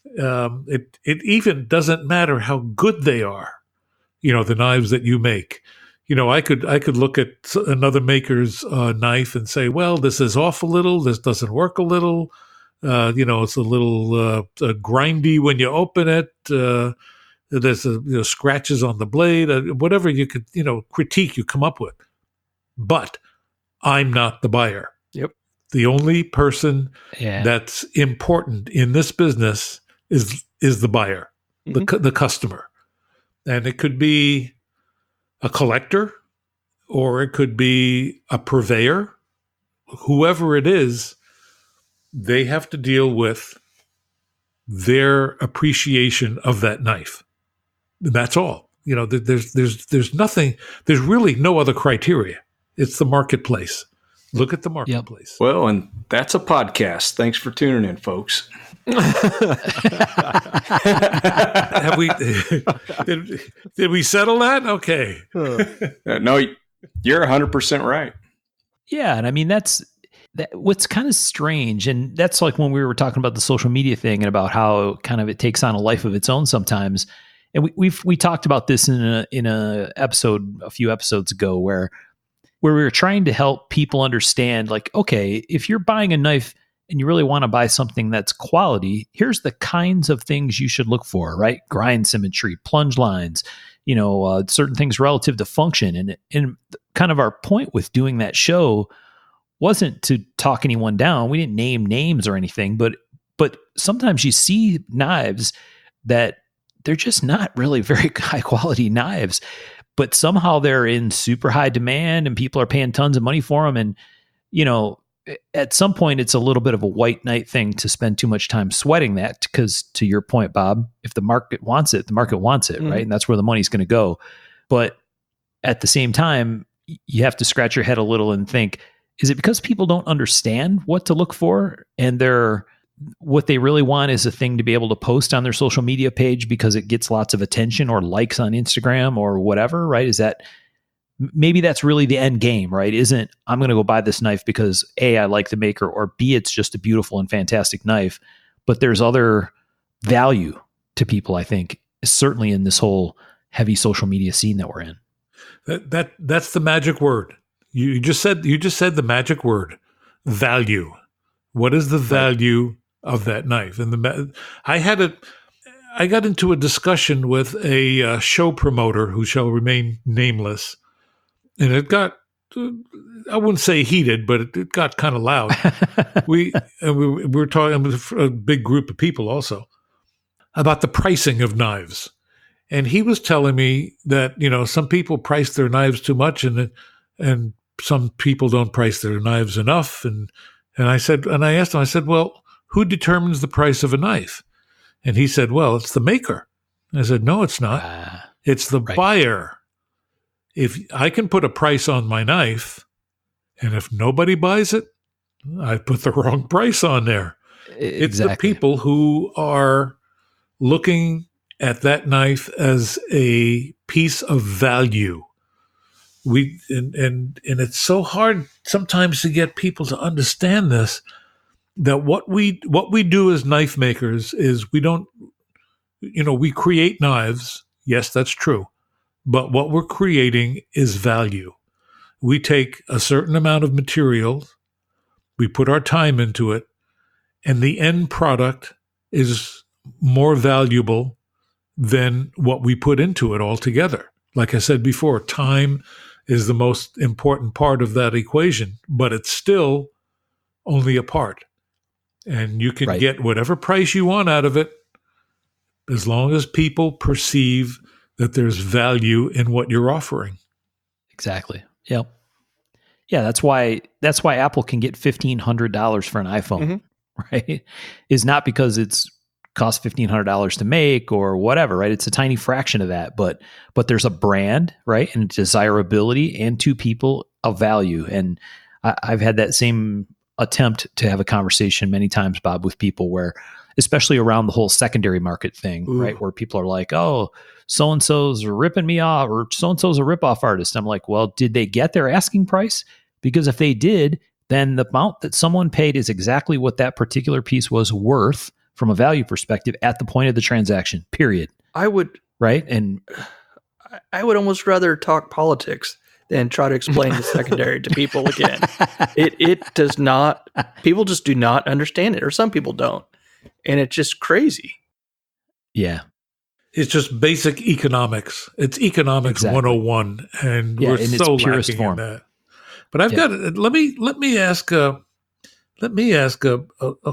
It even doesn't matter how good they are. The knives that you make. I could look at another maker's knife and say, well, this is off a little. This doesn't work a little. It's a little grindy when you open it. There's scratches on the blade. Whatever you could critique, you come up with. But I'm not the buyer. Yep. The only person that's important in this business is the buyer, the customer. And it could be a collector, or it could be a purveyor. Whoever it is, they have to deal with their appreciation of that knife. That's all. There's nothing. There's really no other criteria. It's the marketplace. Look at the marketplace. Yep. Well, and that's a podcast. Thanks for tuning in, folks. Have we? Did we settle that? Okay. No, you're 100% right. Yeah, and I mean that's what's kind of strange, and that's like when we were talking about the social media thing and about how kind of it takes on a life of its own sometimes. And we talked about this in a episode a few episodes ago where we were trying to help people understand, like, okay, if you're buying a knife and you really want to buy something that's quality, here's the kinds of things you should look for, right? Grind symmetry, plunge lines, certain things relative to function. And kind of our point with doing that show wasn't to talk anyone down. We didn't name names or anything, but sometimes you see knives that they're just not really very high quality knives, but somehow they're in super high demand and people are paying tons of money for them. And, at some point it's a little bit of a white knight thing to spend too much time sweating that, because to your point, Bob, if the market wants it, the market wants it, right? And that's where the money's going to go. But at the same time, you have to scratch your head a little and think, is it because people don't understand what to look for, and what they really want is a thing to be able to post on their social media page because it gets lots of attention or likes on Instagram or whatever, right? Is that maybe that's really the end game, right? Isn't I'm going to go buy this knife because A, I like the maker, or B, it's just a beautiful and fantastic knife. But there's other value to people, I think, certainly in this whole heavy social media scene that we're in. That's the magic word. You just said the magic word, value. What is the value of that knife? And I got into a discussion with a show promoter who shall remain nameless, and it got, I wouldn't say heated, but it got kind of loud. we were talking with a big group of people also about the pricing of knives. And he was telling me that, some people price their knives too much and some people don't price their knives enough. And I asked him, I said, well, who determines the price of a knife? And he said, well, it's the maker. I said, no, it's not. It's the buyer. If I can put a price on my knife, and if nobody buys it, I put the wrong price on there. Exactly. It's the people who are looking at that knife as a piece of value. And it's so hard sometimes to get people to understand this, that what we do as knife makers is we don't we create knives. Yes, that's true. But what we're creating is value. We take a certain amount of material, we put our time into it, and the end product is more valuable than what we put into it altogether. Like I said before, time is the most important part of that equation, but it's still only a part. And you can get whatever price you want out of it as long as people perceive that there's value in what you're offering. Exactly. Yep. Yeah, that's why Apple can get $1,500 for an iPhone, right? Is not because it's cost $1,500 to make or whatever, right? It's a tiny fraction of that, but there's a brand, right, and desirability, and to people of value. And I've had that same attempt to have a conversation many times, Bob, with people where, especially around the whole secondary market thing, right, where people are like, "Oh, so and so's ripping me off," or "So and so's a ripoff artist." I'm like, well, did they get their asking price? Because if they did, then the amount that someone paid is exactly what that particular piece was worth from a value perspective at the point of the transaction, period. I would almost rather talk politics than try to explain the secondary to people again. It does not, people just do not understand it, or some people don't. And it's just crazy. Yeah. It's just basic economics. It's economics 101, and we're in so its purest lacking form. in that. But I've got let me ask a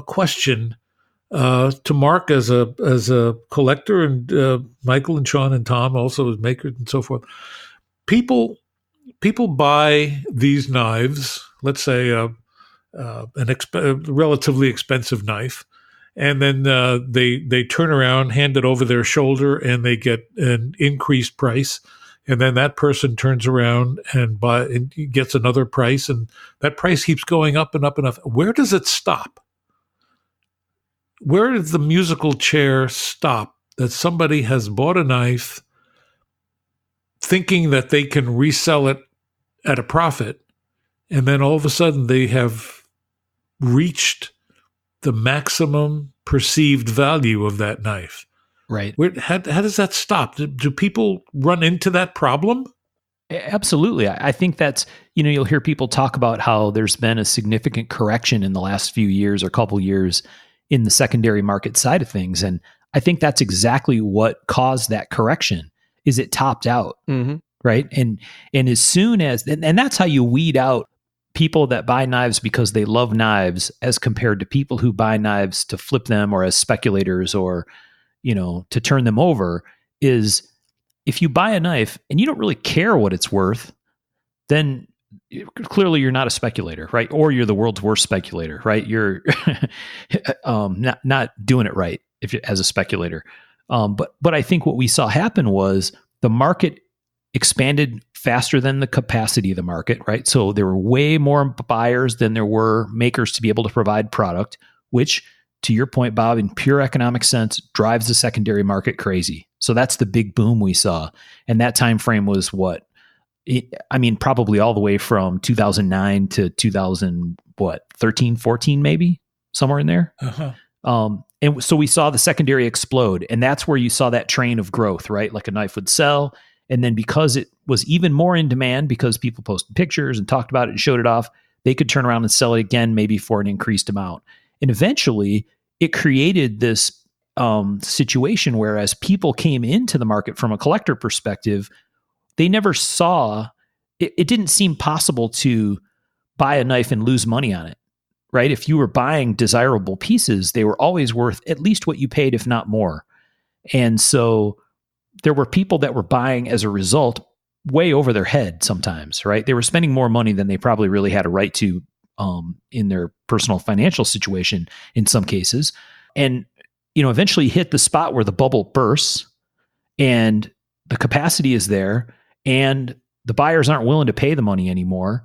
question to Mark as a collector, and Michael and Sean and Tom also as makers and so forth. People buy these knives. Let's say a relatively expensive knife, and then they turn around, hand it over their shoulder, and they get an increased price. And then that person turns around and gets another price, and that price keeps going up and up and up. Where does it stop? Where does the musical chair stop that somebody has bought a knife thinking that they can resell it at a profit, and then all of a sudden they have reached the maximum perceived value of that knife? Right. How does that stop? Do people run into that problem? Absolutely. I think that's, you'll hear people talk about how there's been a significant correction in the last few years or couple years in the secondary market side of things. And I think that's exactly what caused that correction, is it topped out. Right. And as soon as, and that's how you weed out people that buy knives because they love knives as compared to people who buy knives to flip them or as speculators or, to turn them over, is if you buy a knife and you don't really care what it's worth, then clearly you're not a speculator, right? Or you're the world's worst speculator, right? You're not doing it right as a speculator. But I think what we saw happen was the market expanded faster than the capacity of the market, right? So there were way more buyers than there were makers to be able to provide product, which, to your point, Bob, in pure economic sense, drives the secondary market crazy. So that's the big boom we saw. And that time frame was what? Probably all the way from 2009 to 13, 14, maybe, somewhere in there. And so we saw the secondary explode. And that's where you saw that train of growth, right? Like a knife would sell. And then because it was even more in demand, because people posted pictures and talked about it and showed it off, they could turn around and sell it again, maybe for an increased amount. And eventually it created this situation where, as people came into the market from a collector perspective, they never saw, it didn't seem possible to buy a knife and lose money on it, right? If you were buying desirable pieces, they were always worth at least what you paid, if not more. And so there were people that were buying as a result way over their head sometimes, right? They were spending more money than they probably really had a right to in their personal financial situation in some cases. And, eventually hit the spot where the bubble bursts and the capacity is there and the buyers aren't willing to pay the money anymore.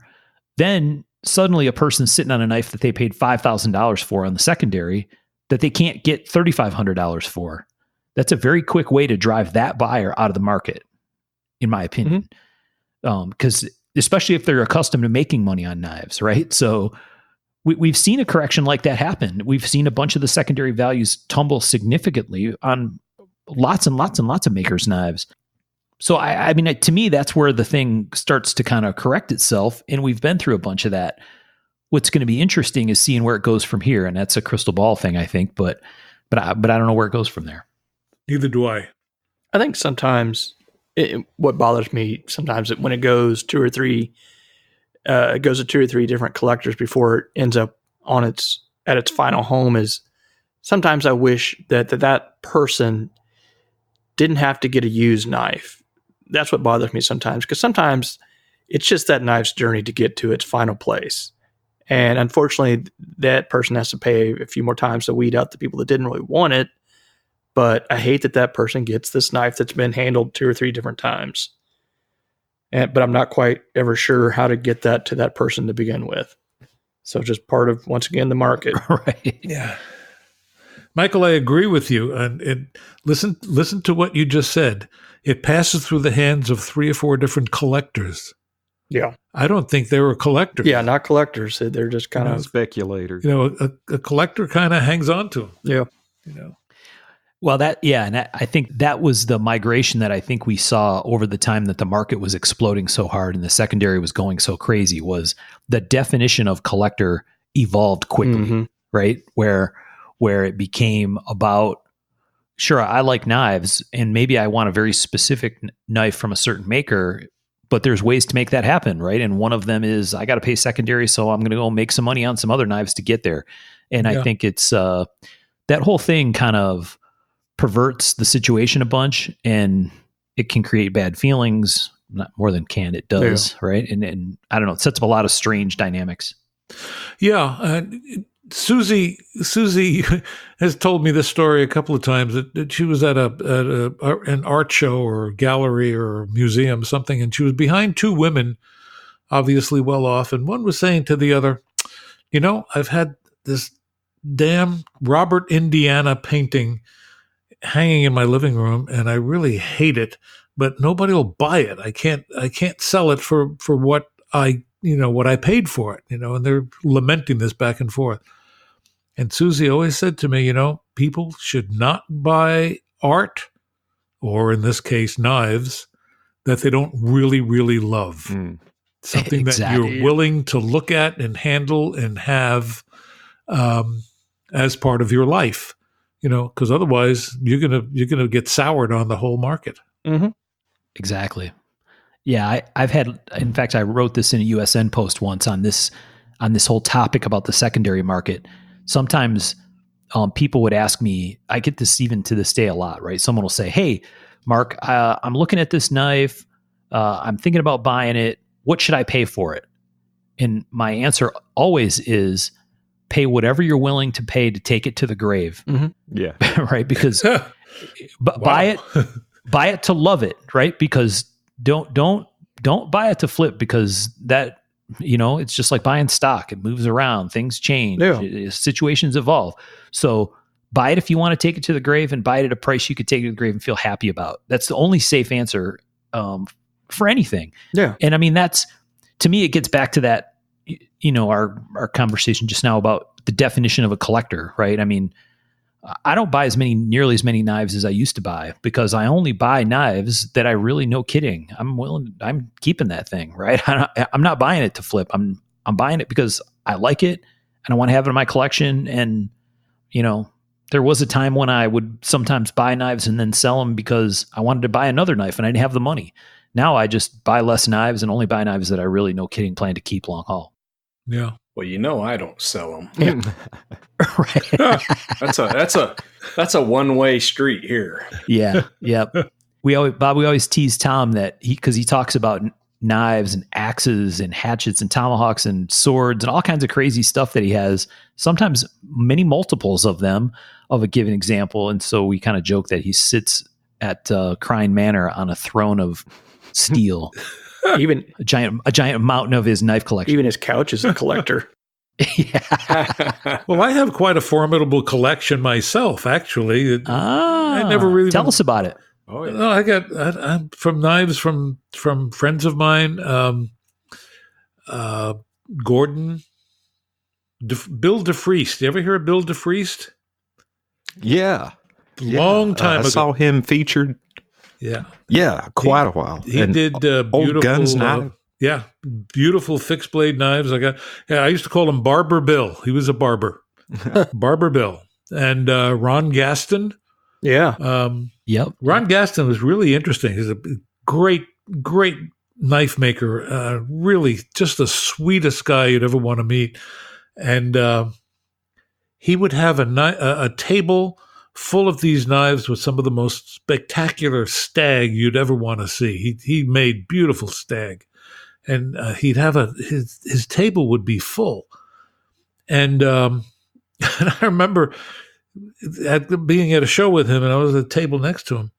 Then suddenly a person's sitting on a knife that they paid $5,000 for on the secondary that they can't get $3,500 for. That's a very quick way to drive that buyer out of the market, in my opinion. Because especially if they're accustomed to making money on knives, right? So we've seen a correction like that happen. We've seen a bunch of the secondary values tumble significantly on lots and lots and lots of makers' knives. So I mean, to me, that's where the thing starts to kind of correct itself. And we've been through a bunch of that. What's going to be interesting is seeing where it goes from here. And that's a crystal ball thing, I think, but I don't know where it goes from there. Neither do I. I think sometimes what bothers me sometimes when it goes two or three, it goes to two or three different collectors before it ends up at its final home is sometimes I wish that person didn't have to get a used knife. That's what bothers me sometimes, because sometimes it's just that knife's journey to get to its final place. And unfortunately, that person has to pay a few more times to weed out the people that didn't really want it. But I hate that person gets this knife that's been handled 2 or 3 different times. But I'm not quite ever sure how to get that to that person to begin with. So just part of, once again, the market. Right. Yeah. Michael, I agree with you. And listen to what you just said. It passes through the hands of 3 or 4 different collectors. Yeah. I don't think they were collectors. Yeah, not collectors. They're just kind of speculators. A collector kind of hangs on to them. Yeah. Well, and I think that was the migration that I think we saw over the time that the market was exploding so hard and the secondary was going so crazy, was the definition of collector evolved quickly, right? Where it became about, sure, I like knives and maybe I want a very specific knife from a certain maker, but there's ways to make that happen, right? And one of them is I got to pay secondary, so I'm going to go make some money on some other knives to get there. And I think it's that whole thing kind of perverts the situation a bunch, and it can create bad feelings. Not more than it does, right? And I don't know, it sets up a lot of strange dynamics. Yeah. Susie has told me this story a couple of times that she was at an art show or gallery or museum, something, and she was behind 2 women, obviously well off, and one was saying to the other, I've had this damn Robert Indiana painting hanging in my living room, and I really hate it, but nobody will buy it. I can't sell it for what what I paid for it, and they're lamenting this back and forth. And Susie always said to me, people should not buy art, or in this case, knives, that they don't really, really love. Something that you're willing to look at and handle and have as part of your life, because otherwise you're gonna get soured on the whole market. Mm-hmm. Exactly. Yeah, I've had. In fact, I wrote this in a USN post once on this whole topic about the secondary market. Sometimes people would ask me, I get this even to this day a lot, right? Someone will say, "Hey, Mark, I'm looking at this knife. I'm thinking about buying it. What should I pay for it?" And my answer always is, pay whatever you're willing to pay to take it to the grave. Yeah. Right? Because buy it to love it, right? Because don't buy it to flip, because that, it's just like buying stock. It moves around, things change, situations evolve. So buy it if you want to take it to the grave, and buy it at a price you could take it to the grave and feel happy about. That's the only safe answer for anything. Yeah. And I mean, that's, to me, it gets back to that, our conversation just now about the definition of a collector, right? I mean, I don't buy nearly as many knives as I used to buy, because I only buy knives that I really, no kidding, I'm keeping that thing, right? I'm not buying it to flip. I'm buying it because I like it and I want to have it in my collection. And, there was a time when I would sometimes buy knives and then sell them because I wanted to buy another knife and I didn't have the money. Now I just buy less knives and only buy knives that I really, no kidding, plan to keep long haul. Yeah. Well, I don't sell them. Yeah. Right. That's a one-way street here. Yeah. Yep. We always tease Tom that because he talks about knives and axes and hatchets and tomahawks and swords and all kinds of crazy stuff that he has, sometimes many multiples of them of a given example. And so we kind of joke that he sits at Crine Manor on a throne of steel. Even a giant mountain of his knife collection. Even his couch is a collector. Yeah. Well, I have quite a formidable collection myself, actually. I never really tell us about it. Oh, yeah. No, I'm from knives from friends of mine. Gordon, Bill DeFriest. You ever hear of Bill DeFriest? Yeah. long time I ago. saw him featured. Yeah. Yeah, quite a while. He And did old beautiful guns knife. yeah, beautiful fixed blade knives. I used to call him Barber Bill. He was a barber. Barber Bill. And Ron Gaston. Yeah. Yep. Ron Gaston was really interesting. He's a great knife maker. Really just the sweetest guy you'd ever want to meet. And he would have a table full of these knives with some of the most spectacular stag you'd ever want to see. He made beautiful stag. And he'd have his table would be full. And, and I remember being at a show with him, and I was at the table next to him,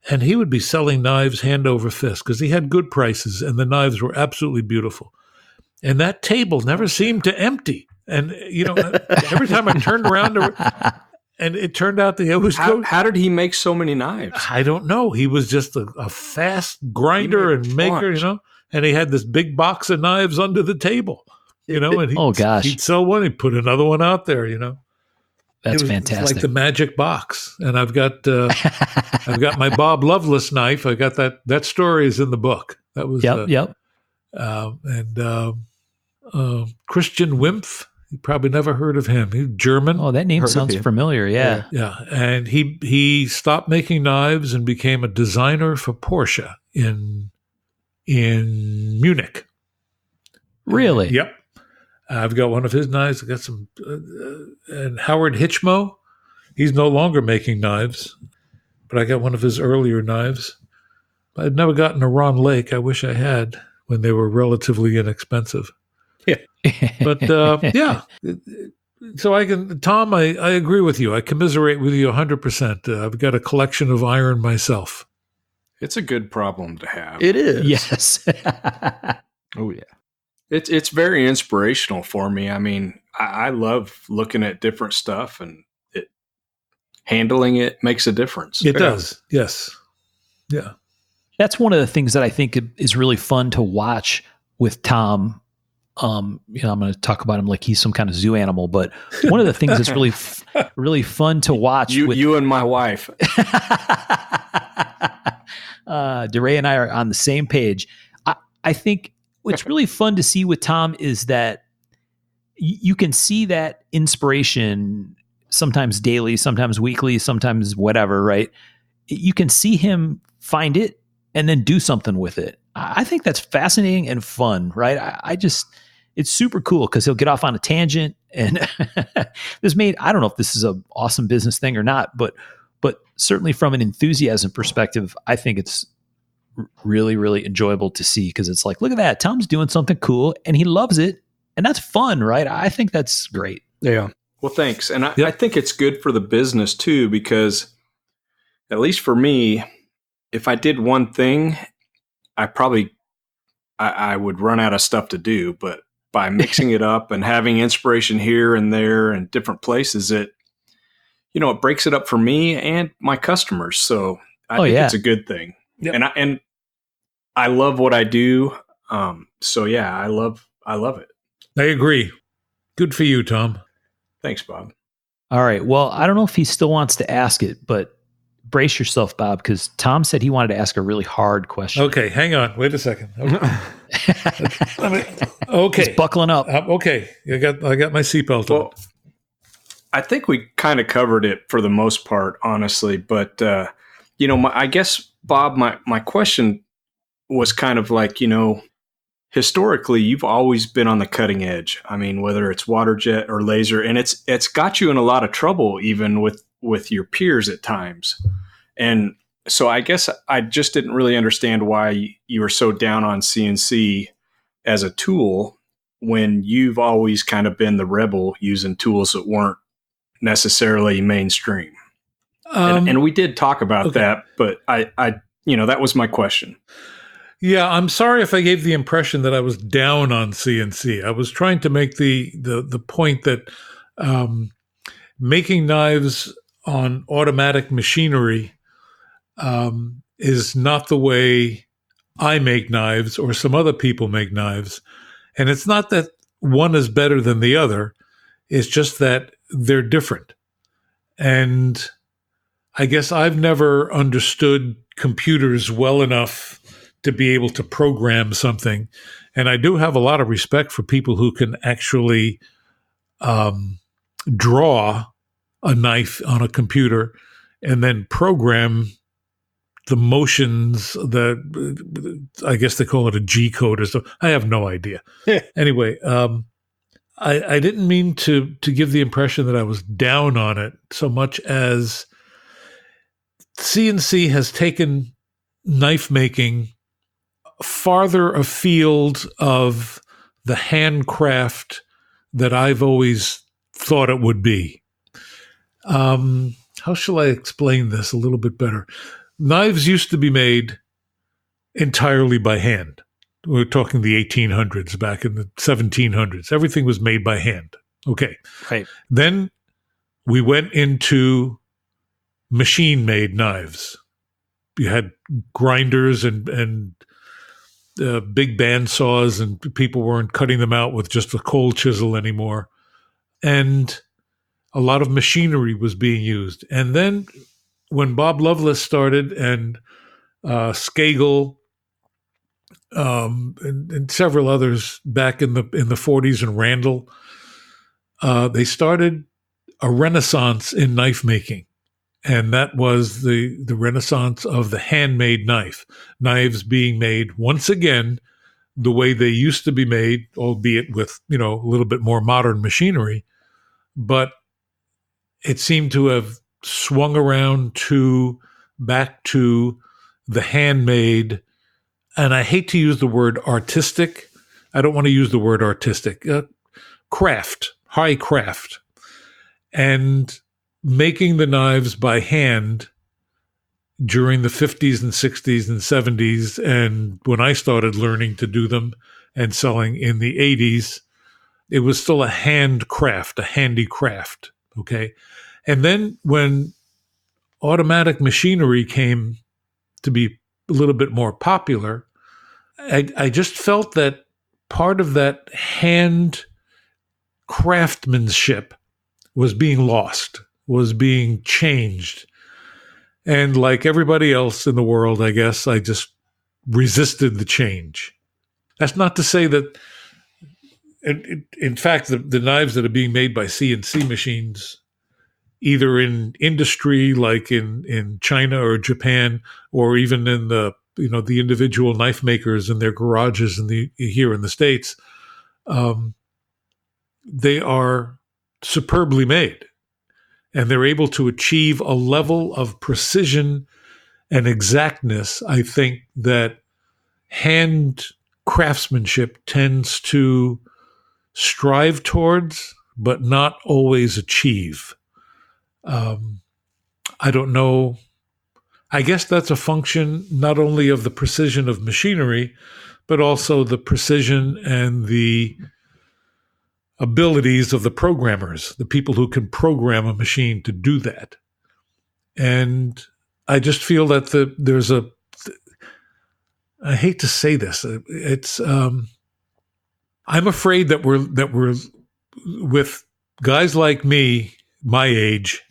and he would be selling knives hand over fist because he had good prices, and the knives were absolutely beautiful. And that table never seemed to empty. And, every time I turned around, and it turned out they always go. How did he make so many knives? I don't know. He was just a fast grinder and maker, and he had this big box of knives under the table, and Oh, gosh. he'd sell one, he'd put another one out there, That's It was fantastic. like the magic box. And I've got my Bob Loveless knife. I got that story is in the book. That was Yep. Christian Wimpf. You probably never heard of him. He's German. Oh, that name Heard of sounds him. familiar. Yeah. Yeah, and he stopped making knives and became a designer for Porsche in Munich. Really? Yep. I've got one of his knives. I got some, and Howard Hitchmo. He's no longer making knives, but I got one of his earlier knives. I'd never gotten a Ron Lake. I wish I had when they were relatively inexpensive. But yeah. So Tom, I agree with you. I commiserate with you 100%. I've got a collection of iron myself. It's a good problem to have. It is. Yes. Oh, yeah. It's very inspirational for me. I mean, I love looking at different stuff, and handling it makes a difference. It does. Yes. Yeah. That's one of the things that I think is really fun to watch with Tom. I'm going to talk about him like he's some kind of zoo animal, but one of the things that's really fun to watch with You and my wife. DeRay and I are on the same page. I think what's really fun to see with Tom is that you can see that inspiration sometimes daily, sometimes weekly, sometimes whatever, right? You can see him find it and then do something with it. I think that's fascinating and fun, right? It's super cool because he'll get off on a tangent, and I don't know if this is an awesome business thing or not, but certainly from an enthusiasm perspective, I think it's really, really enjoyable to see because it's like, look at that. Tom's doing something cool and he loves it. And that's fun, right? I think that's great. Yeah. Well, thanks. And I think it's good for the business too, because at least for me, if I did one thing, I would run out of stuff to do. But by mixing it up and having inspiration here and there and different places, it breaks it up for me and my customers. So I think it's a good thing. Yep. And I love what I do. So yeah, I love it. I agree. Good for you, Tom. Thanks, Bob. All right. Well, I don't know if he still wants to ask it, but brace yourself, Bob, because Tom said he wanted to ask a really hard question. Okay, hang on. Wait a second. Okay. He's buckling up. Okay, I got my seatbelt on. Well, I think we kind of covered it for the most part, honestly. But I guess, Bob, my question was kind of like, historically, you've always been on the cutting edge. I mean, whether it's water jet or laser, and it's got you in a lot of trouble, even with your peers at times. And so I guess I just didn't really understand why you were so down on CNC as a tool when you've always kind of been the rebel using tools that weren't necessarily mainstream. And we did talk about that, but I that was my question. Yeah, I'm sorry if I gave the impression that I was down on CNC. I was trying to make the point that making knives on automatic machinery is not the way I make knives or some other people make knives. And it's not that one is better than the other. It's just that they're different. And I guess I've never understood computers well enough to be able to program something. And I do have a lot of respect for people who can actually draw a knife on a computer and then program the motions that I guess they call it a G code or so. I have no idea. Anyway, I didn't mean to give the impression that I was down on it so much as CNC has taken knife making farther afield of the handcraft that I've always thought it would be. How shall I explain this a little bit better? Knives used to be made entirely by hand. We're talking the 1800s, back in the 1700s. Everything was made by hand. Okay. Right. Then we went into machine-made knives. You had grinders and big band saws, and people weren't cutting them out with just a cold chisel anymore. And a lot of machinery was being used. And then when Bob Lovelace started and Skagel and several others back in the 40s and Randall, they started a renaissance in knife making. And that was the renaissance of the handmade knife. Knives being made once again the way they used to be made, albeit with, a little bit more modern machinery. But it seemed to have swung around back to the handmade. And I hate to use the word artistic. I don't want to use the word artistic. Craft, high craft. And making the knives by hand during the 50s and 60s and 70s, and when I started learning to do them and selling in the 80s, it was still a handcraft, a handicraft, okay? And then when automatic machinery came to be a little bit more popular, I just felt that part of that hand craftsmanship was being lost, was being changed. And like everybody else in the world, I guess, I just resisted the change. That's not to say that, in fact, the knives that are being made by CNC machines, either in industry like in China or Japan, or even in the individual knife makers in their garages here in the States, they are superbly made. And they're able to achieve a level of precision and exactness, I think, that hand craftsmanship tends to strive towards, but not always achieve. I don't know. I guess that's a function not only of the precision of machinery, but also the precision and the abilities of the programmers, the people who can program a machine to do that. And I just feel that I hate to say this, I'm afraid that we're with guys like me, my age,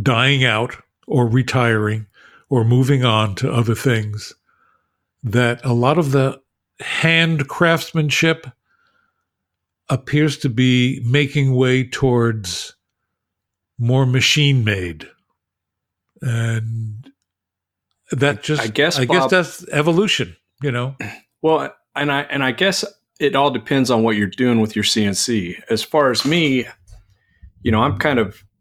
dying out or retiring or moving on to other things, that a lot of the hand craftsmanship appears to be making way towards more machine made. And that just, I guess Bob, that's evolution, Well, and I guess it all depends on what you're doing with your CNC. As far as me,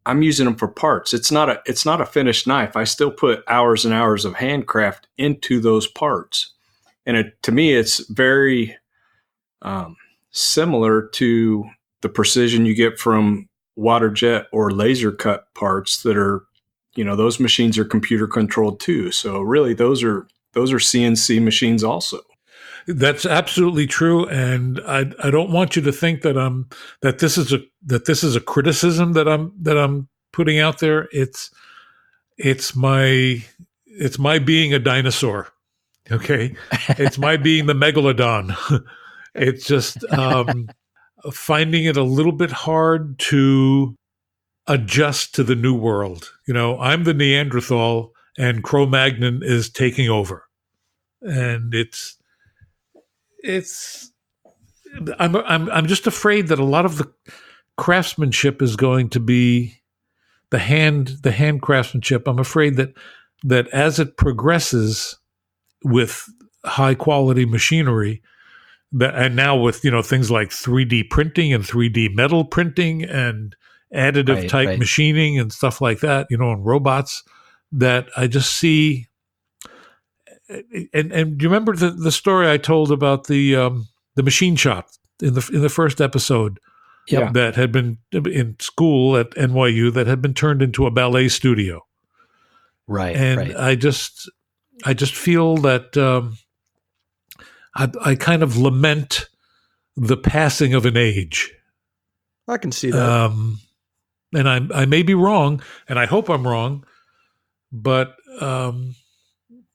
I'm using them for parts. It's not a finished knife. I still put hours and hours of handcraft into those parts. And to me, it's very similar to the precision you get from water jet or laser cut parts that are, those machines are computer controlled too. So really those are CNC machines also. That's absolutely true. And I don't want you to think that this is a criticism that I'm putting out there. It's my being a dinosaur. Okay. It's my being the megalodon. It's just finding it a little bit hard to adjust to the new world. I'm the Neanderthal and Cro-Magnon is taking over. And I'm just afraid that a lot of the craftsmanship is going to be the hand craftsmanship. I'm afraid that as it progresses with high quality machinery, and now with things like 3D printing and 3D metal printing and additive type machining and stuff like that, and robots, that I just see. And do you remember the story I told about the machine shop in the first episode? Yep. That had been in school at NYU that had been turned into a ballet studio. Right. And I just feel that I kind of lament the passing of an age. I can see that. And I may be wrong, and I hope I'm wrong, but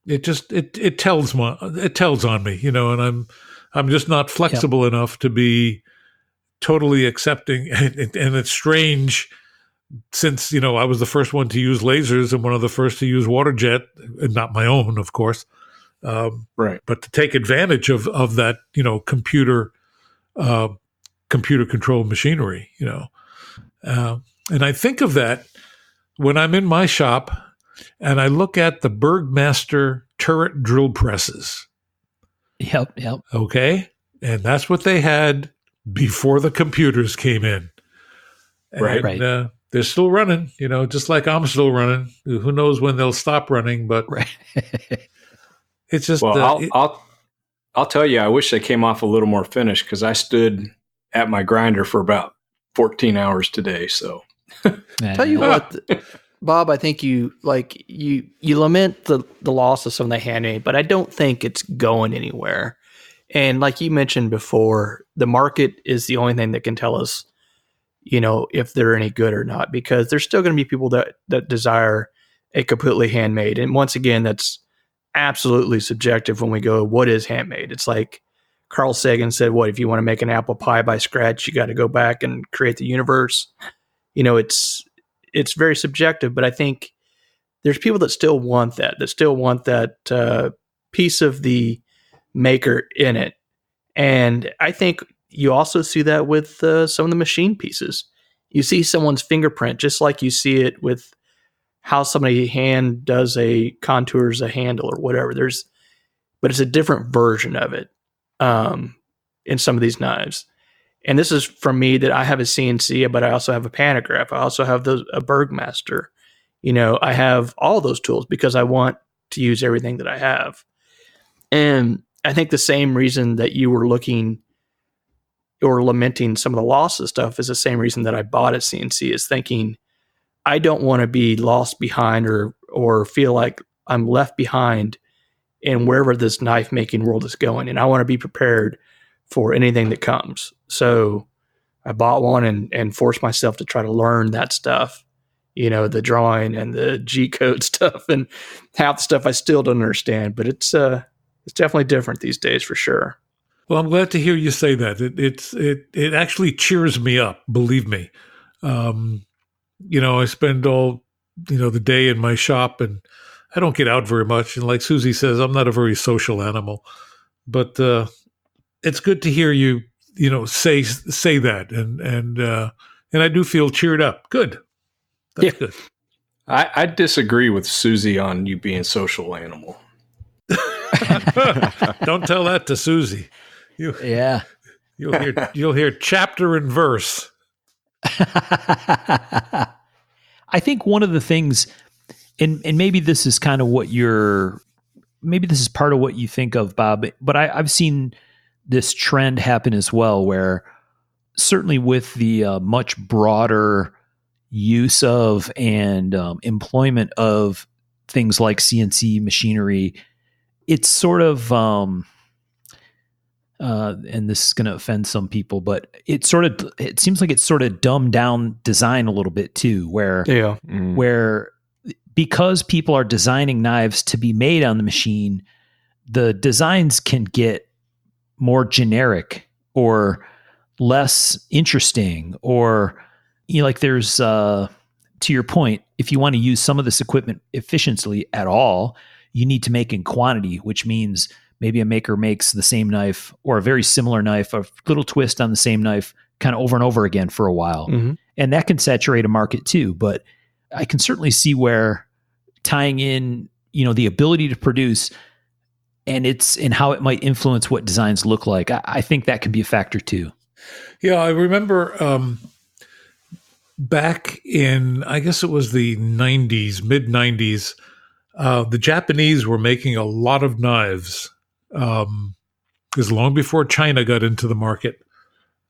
it tells on me, and I'm just not flexible enough to be totally accepting. And it's strange, since I was the first one to use lasers and one of the first to use water jet, and not my own, of course. Right. But to take advantage of that, computer controlled machinery, and I think of that when I'm in my shop and I look at the Bergmaster turret drill presses. Yep. Okay. And that's what they had before the computers came in. Right. They're still running, just like I'm still running. Who knows when they'll stop running, but it's just. Well, I'll tell you, I wish they came off a little more finished, because I stood at my grinder for about 14 hours today. So, tell you what, Bob, I think you lament the loss of some of the handmade, but I don't think it's going anywhere. And like you mentioned before, the market is the only thing that can tell us, if they're any good or not, because there's still going to be people that desire a completely handmade. And once again, that's absolutely subjective when we go, what is handmade? It's like Carl Sagan said, what, if you want to make an apple pie by scratch, you got to go back and create the universe. It's very subjective, but I think there's people that still want that piece of the maker in it. And I think you also see that with some of the machine pieces. You see someone's fingerprint, just like you see it with how somebody hand does contours a handle or whatever. But it's a different version of it in some of these knives. And this is from me, that I have a CNC, but I also have a pantograph. I also have a Bergmaster. I have all those tools because I want to use everything that I have. And I think the same reason that you were looking or lamenting some of the loss of stuff is the same reason that I bought a CNC, is thinking, I don't want to be lost behind or feel like I'm left behind in wherever this knife making world is going. And I want to be prepared for anything that comes. So I bought one and forced myself to try to learn that stuff, the drawing and the G-code stuff, and half the stuff I still don't understand, but it's definitely different these days for sure. Well, I'm glad to hear you say that. It actually cheers me up, believe me. I spend all, the day in my shop, and I don't get out very much. And like Susie says, I'm not a very social animal, but it's good to hear you, say that. And I do feel cheered up. Good. That's good. I disagree with Susie on you being a social animal. Don't tell that to Susie. You'll hear chapter and verse. I think one of the things, and maybe this is kind of maybe this is part of what you think of, Bob, but I've seen this trend happen as well, where certainly with the much broader use of and employment of things like CNC machinery, it's sort of, and this is going to offend some people, but it seems like it's sort of dumbed down design a little bit too, where because people are designing knives to be made on the machine, the designs can get more generic or less interesting, or like there's to your point, if you want to use some of this equipment efficiently at all, you need to make in quantity, which means maybe a maker makes the same knife or a very similar knife, a little twist on the same knife, kind of over and over again for a while. Mm-hmm. And that can saturate a market too. But I can certainly see where tying in, the ability to produce and how it might influence what designs look like. I think that can be a factor too. Yeah, I remember back in, I guess it was the 90s, mid 90s, the Japanese were making a lot of knives. Because long before China got into the market,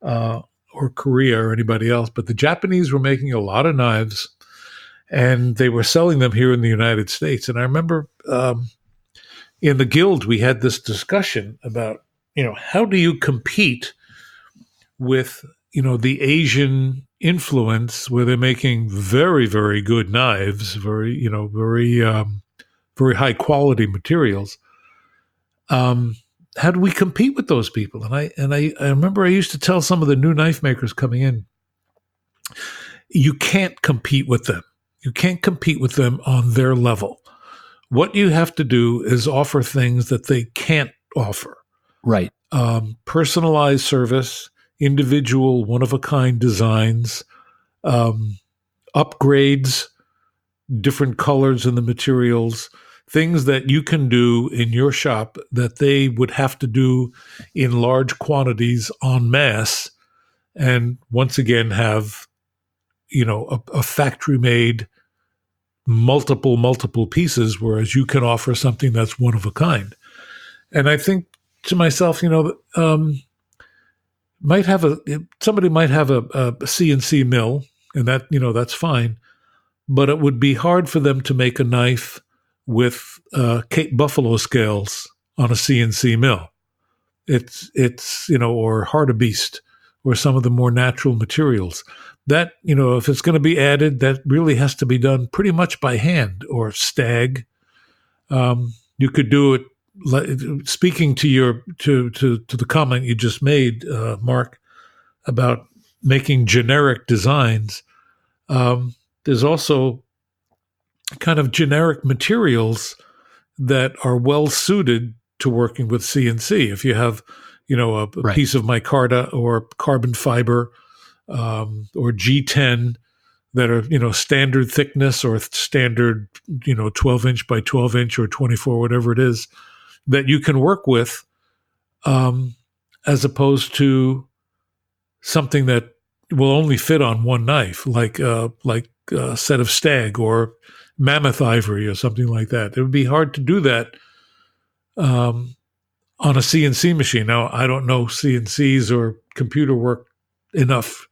or Korea or anybody else, but the Japanese were making a lot of knives, and they were selling them here in the United States. And I remember in the guild, we had this discussion about, how do you compete with, the Asian influence where they're making very, very good knives, very high quality materials. How do we compete with those people? And I remember I used to tell some of the new knife makers coming in, you can't compete with them. You can't compete with them on their level. What you have to do is offer things that they can't offer. Right. Personalized service, individual, one-of-a-kind designs, upgrades, different colors in the materials, things that you can do in your shop that they would have to do in large quantities en masse, and once again have, a factory-made multiple pieces, whereas you can offer something that's one of a kind. And I think to myself, somebody might have a CNC mill, and that, that's fine, but it would be hard for them to make a knife with Cape Buffalo scales on a CNC mill. It's or hartebeest, or some of the more natural materials. That, if it's going to be added, that really has to be done pretty much by hand, or stag. You could do it. Speaking to the comment you just made, Mark, about making generic designs, there's also kind of generic materials that are well suited to working with CNC. If you have, a Right. piece of micarta or carbon fiber, or G10 that are, standard thickness or standard, 12 inch by 12 inch or 24, whatever it is, that you can work with, as opposed to something that will only fit on one knife, like a set of stag or mammoth ivory or something like that. It would be hard to do that on a CNC machine. Now, I don't know CNCs or computer work enough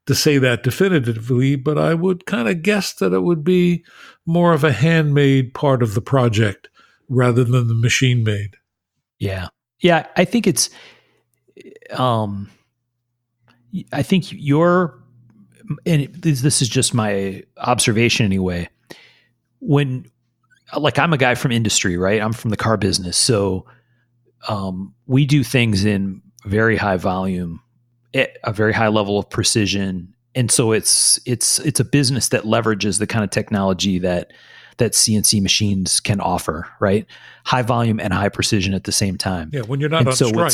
to say that definitively, but I would kind of guess that it would be more of a handmade part of the project rather than the machine made. Yeah. Yeah. I think it's, I think this is just my observation anyway. When, like, I'm a guy from industry, right? I'm from the car business. So, we do things in very high volume, at a very high level of precision. And so it's a business that leverages the kind of technology that CNC machines can offer, right? High volume and high precision at the same time. Yeah, when you're not on strike.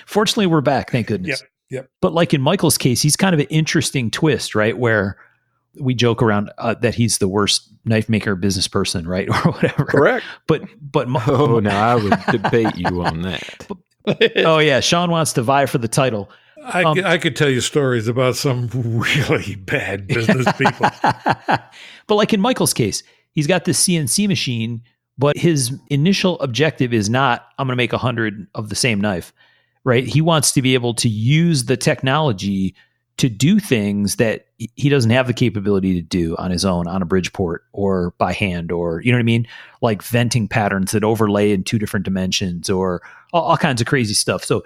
Fortunately, we're back, thank goodness. Yep. But like in Michael's case, he's kind of an interesting twist, right? Where we joke around that he's the worst knife maker business person, right? Or whatever. Correct. But Oh, no, I would debate you on that. Oh yeah, Sean wants to vie for the title. I could tell you stories about some really bad business people. But like in Michael's case, he's got this CNC machine, but his initial objective is not, I'm going to make 100 of the same knife, right? He wants to be able to use the technology to do things that he doesn't have the capability to do on his own, on a Bridgeport or by hand, or, you know what I mean? Like venting patterns that overlay in 2 different dimensions, or all kinds of crazy stuff. So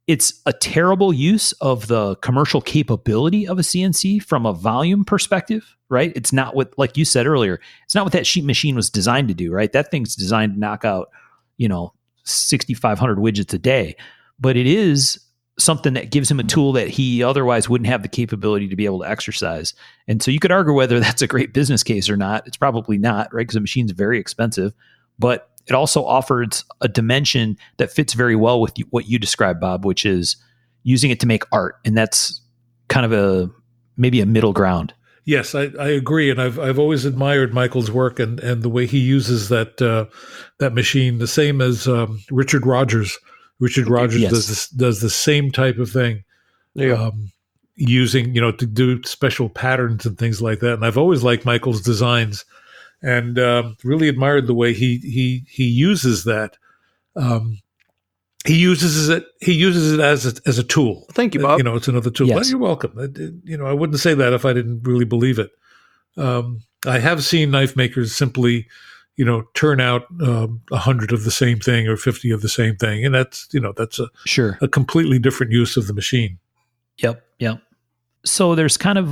it's a terrible use of the commercial capability of a CNC from a volume perspective, right? It's not what, like you said earlier, it's not what that sheet machine was designed to do, right? That thing's designed to knock out, 6,500 widgets a day. But it is something that gives him a tool that he otherwise wouldn't have the capability to be able to exercise. And so you could argue whether that's a great business case or not. It's probably not, right? Because the machine's very expensive, but it also offers a dimension that fits very well with what you described, Bob, which is using it to make art. And that's kind of maybe a middle ground. Yes, I agree, and I've always admired Michael's work and the way he uses that machine. The same as Richard Rogers. Richard Rogers Yes. does the same type of thing, using to do special patterns and things like that. And I've always liked Michael's designs, and really admired the way he uses that. He uses it as a tool. Thank you, Bob. It's another tool. Yes. Well, you're welcome. I wouldn't say that if I didn't really believe it. I have seen knife makers simply, turn out 100 of the same thing or 50 of the same thing, and that's a completely different use of the machine. Yep. So there's kind of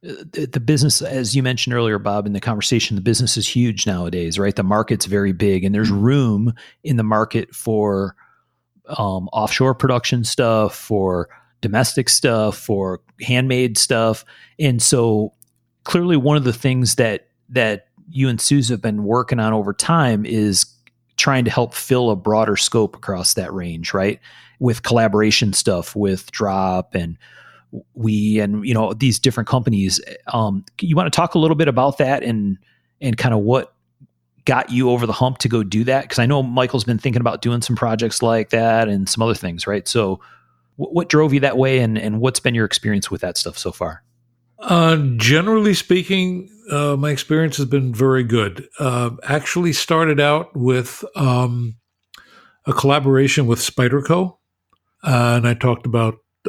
the business, as you mentioned earlier, Bob, in the conversation, the business is huge nowadays, right? The market's very big, and there's room in the market for offshore production stuff, for domestic stuff, for handmade stuff. And so clearly one of the things that you and Suze have been working on over time is trying to help fill a broader scope across that range, right? With collaboration stuff with Drop and these different companies. You want to talk a little bit about that and kind of what got you over the hump to go do that? Because I know Michael's been thinking about doing some projects like that and some other things, right? So what drove you that way, and what's been your experience with that stuff so far? Generally speaking, my experience has been very good. Actually started out with a collaboration with Spyderco, and I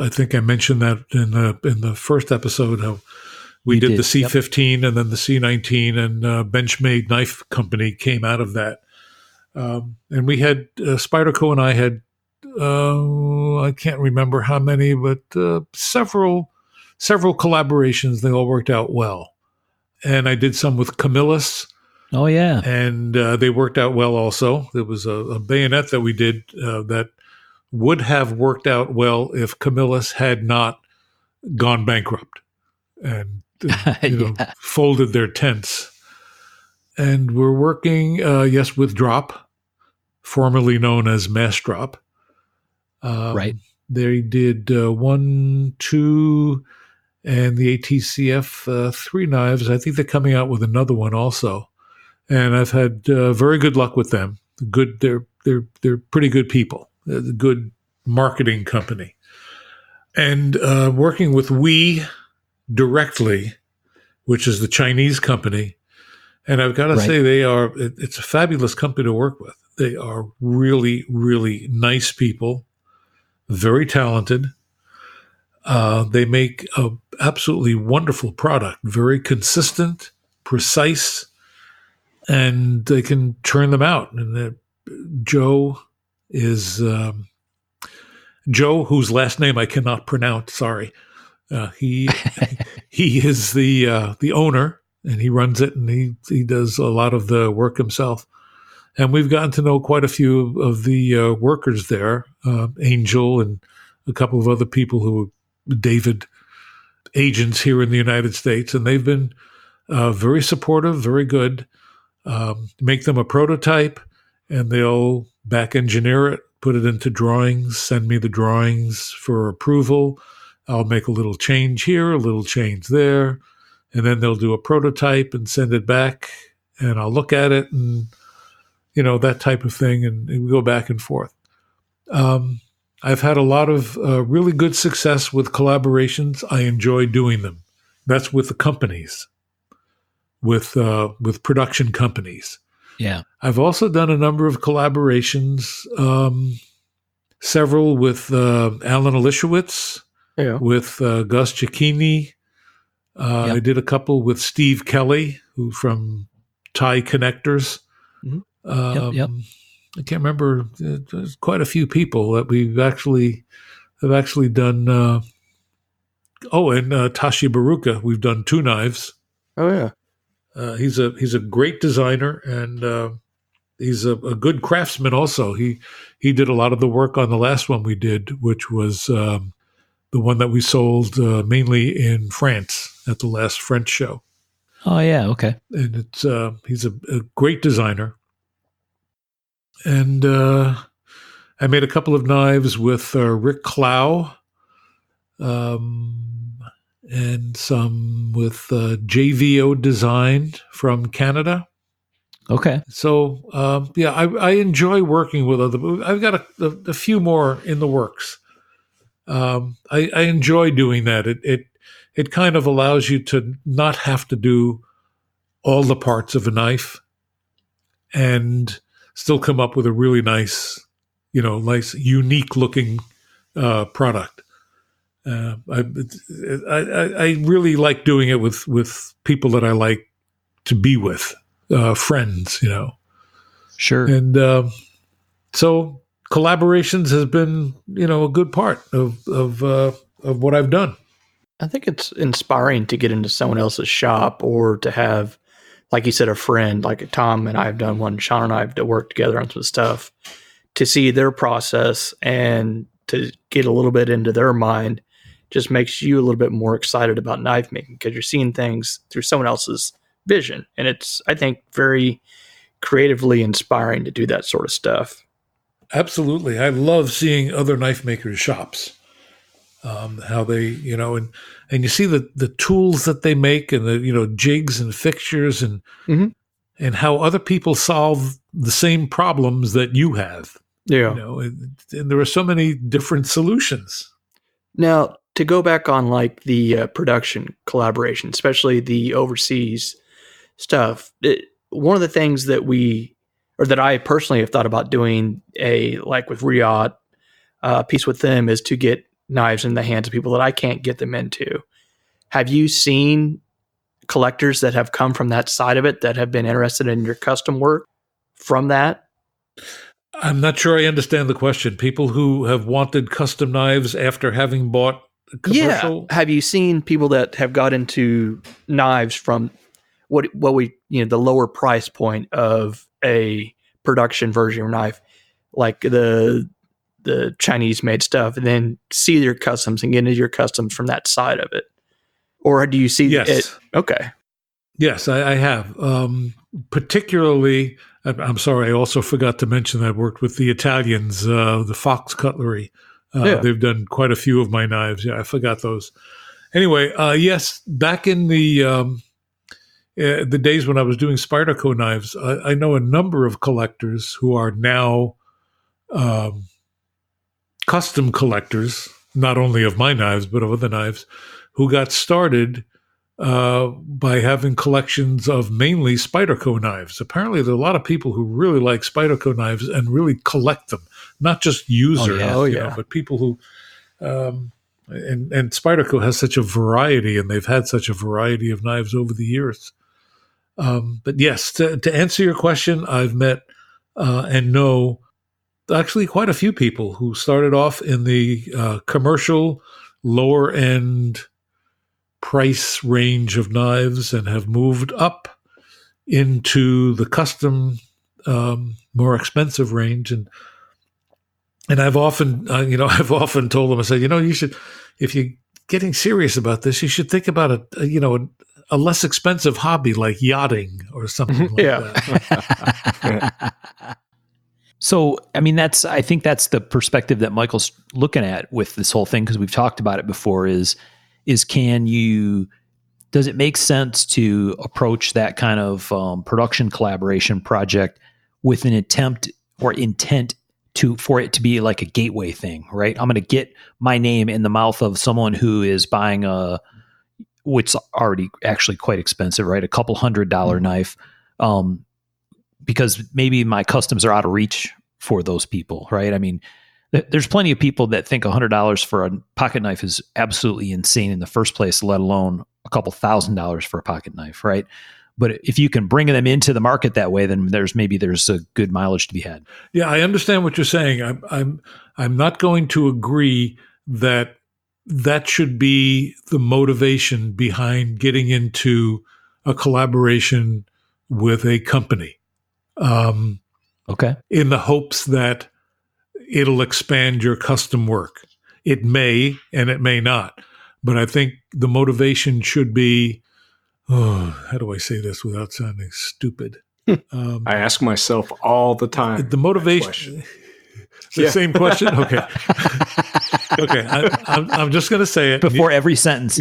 think I mentioned that in the first episode, how we did the C-15 and then the C-19, and Benchmade Knife Company came out of that. And we had Spyderco and I had I can't remember how many, but several collaborations. They all worked out well. And I did some with Camillus. Oh yeah, and they worked out well also. There was a bayonet that we did that would have worked out well if Camillus had not gone bankrupt and folded their tents. And we're working, with Drop, formerly known as Mass Drop. Right. They did 1, 2, and the ATCF 3 knives. I think they're coming out with another one also. And I've had very good luck with them. They're pretty good people. They're a good marketing company. And working with We directly, which is the Chinese company. And I've got to say, it's a fabulous company to work with. They are really, really nice people, very talented. They make an absolutely wonderful product, very consistent, precise, and they can churn them out. And Joe, whose last name I cannot pronounce. Sorry, he is the owner, and he runs it, and he does a lot of the work himself. And we've gotten to know quite a few of the workers there, Angel and a couple of other people who are David agents here in the United States, and they've been very supportive, very good. Make them a prototype, and they'll back engineer it, put it into drawings, send me the drawings for approval. I'll make a little change here, a little change there, and then they'll do a prototype and send it back, and I'll look at it, and that type of thing, and we go back and forth. I've had a lot of really good success with collaborations. I enjoy doing them. That's with the companies, with production companies. Yeah. I've also done a number of collaborations, several with Alan Elishewitz, with Gus Cicchini. I did a couple with Steve Kelly, who from Tie Connectors. Mm-hmm. I can't remember. There's quite a few people that we've actually done. And Tashi Baruka, we've done 2 knives. Oh yeah. He's a great designer, and he's a good craftsman. Also, he did a lot of the work on the last one we did, which was the one that we sold mainly in France at the last French show. Oh yeah, okay. And it's he's a great designer. And I made a couple of knives with Rick Clow, and some with JVO Design from Canada. Okay. So I enjoy working with other. I've got a few more in the works. I enjoy doing that. It kind of allows you to not have to do all the parts of a knife and still come up with a really nice, nice, unique looking product. I really like doing it with people that I like to be with, friends, Sure. And so collaborations has been, a good part of what I've done. I think it's inspiring to get into someone else's shop or to have, like you said, a friend. Like Tom and I have done one. Sean and I have to work together on some stuff, to see their process and to get a little bit into their mind just makes you a little bit more excited about knife making, because you're seeing things through someone else's vision. And it's, I think, very creatively inspiring to do that sort of stuff. Absolutely. I love seeing other knife makers' shops. How they, and you see the tools that they make, and the, jigs and fixtures, and and how other people solve the same problems that you have. Yeah. And there are so many different solutions. Now, to go back on like the production collaboration, especially the overseas stuff, one of the things that that I personally have thought about doing, like with Riyadh, piece with them, is to get knives in the hands of people that I can't get them into. Have you seen collectors that have come from that side of it that have been interested in your custom work from that? I'm not sure I understand the question. People who have wanted custom knives after having bought commercial? Yeah. Have you seen people that have got into knives from what we, the lower price point of a production version of knife, like the Chinese made stuff, and then see your customs and get into your customs from that side of it? Or do you see it? Okay. Yes, I have. Particularly, I'm sorry, I also forgot to mention that I worked with the Italians, the Fox Cutlery. They've done quite a few of my knives. Yeah, I forgot those. Anyway, yes, back in the days when I was doing Spyderco knives, I know a number of collectors who are now custom collectors, not only of my knives, but of other knives, who got started by having collections of mainly Spyderco knives. Apparently, there are a lot of people who really like Spyderco knives and really collect them, not just users, but people who. And Spyderco has such a variety, and they've had such a variety of knives over the years. But yes, to answer your question, I've met and know actually quite a few people who started off in the commercial lower end price range of knives and have moved up into the custom, more expensive range. And I've often, I've often told them, I said, you should, if you're getting serious about this, you should think about a less expensive hobby like yachting or something like that. So, I mean, I think that's the perspective that Michael's looking at with this whole thing, because we've talked about it before, does it make sense to approach that kind of production collaboration project with an attempt or intent for it to be like a gateway thing, right? I'm going to get my name in the mouth of someone who is buying what's already actually quite expensive, right? A couple $100 knife. Because maybe my customs are out of reach for those people, right? I mean, there's plenty of people that think $100 for a pocket knife is absolutely insane in the first place, let alone a couple $1,000s for a pocket knife, right? But if you can bring them into the market that way, then there's a good mileage to be had. Yeah, I understand what you're saying. I'm not going to agree that should be the motivation behind getting into a collaboration with a company. Okay. in the hopes that it'll expand your custom work. It may, and it may not. But I think the motivation should be, how do I say this without sounding stupid? I ask myself all the time. The motivation. The same question? Okay. Okay. I'm just going to say it. Before every sentence.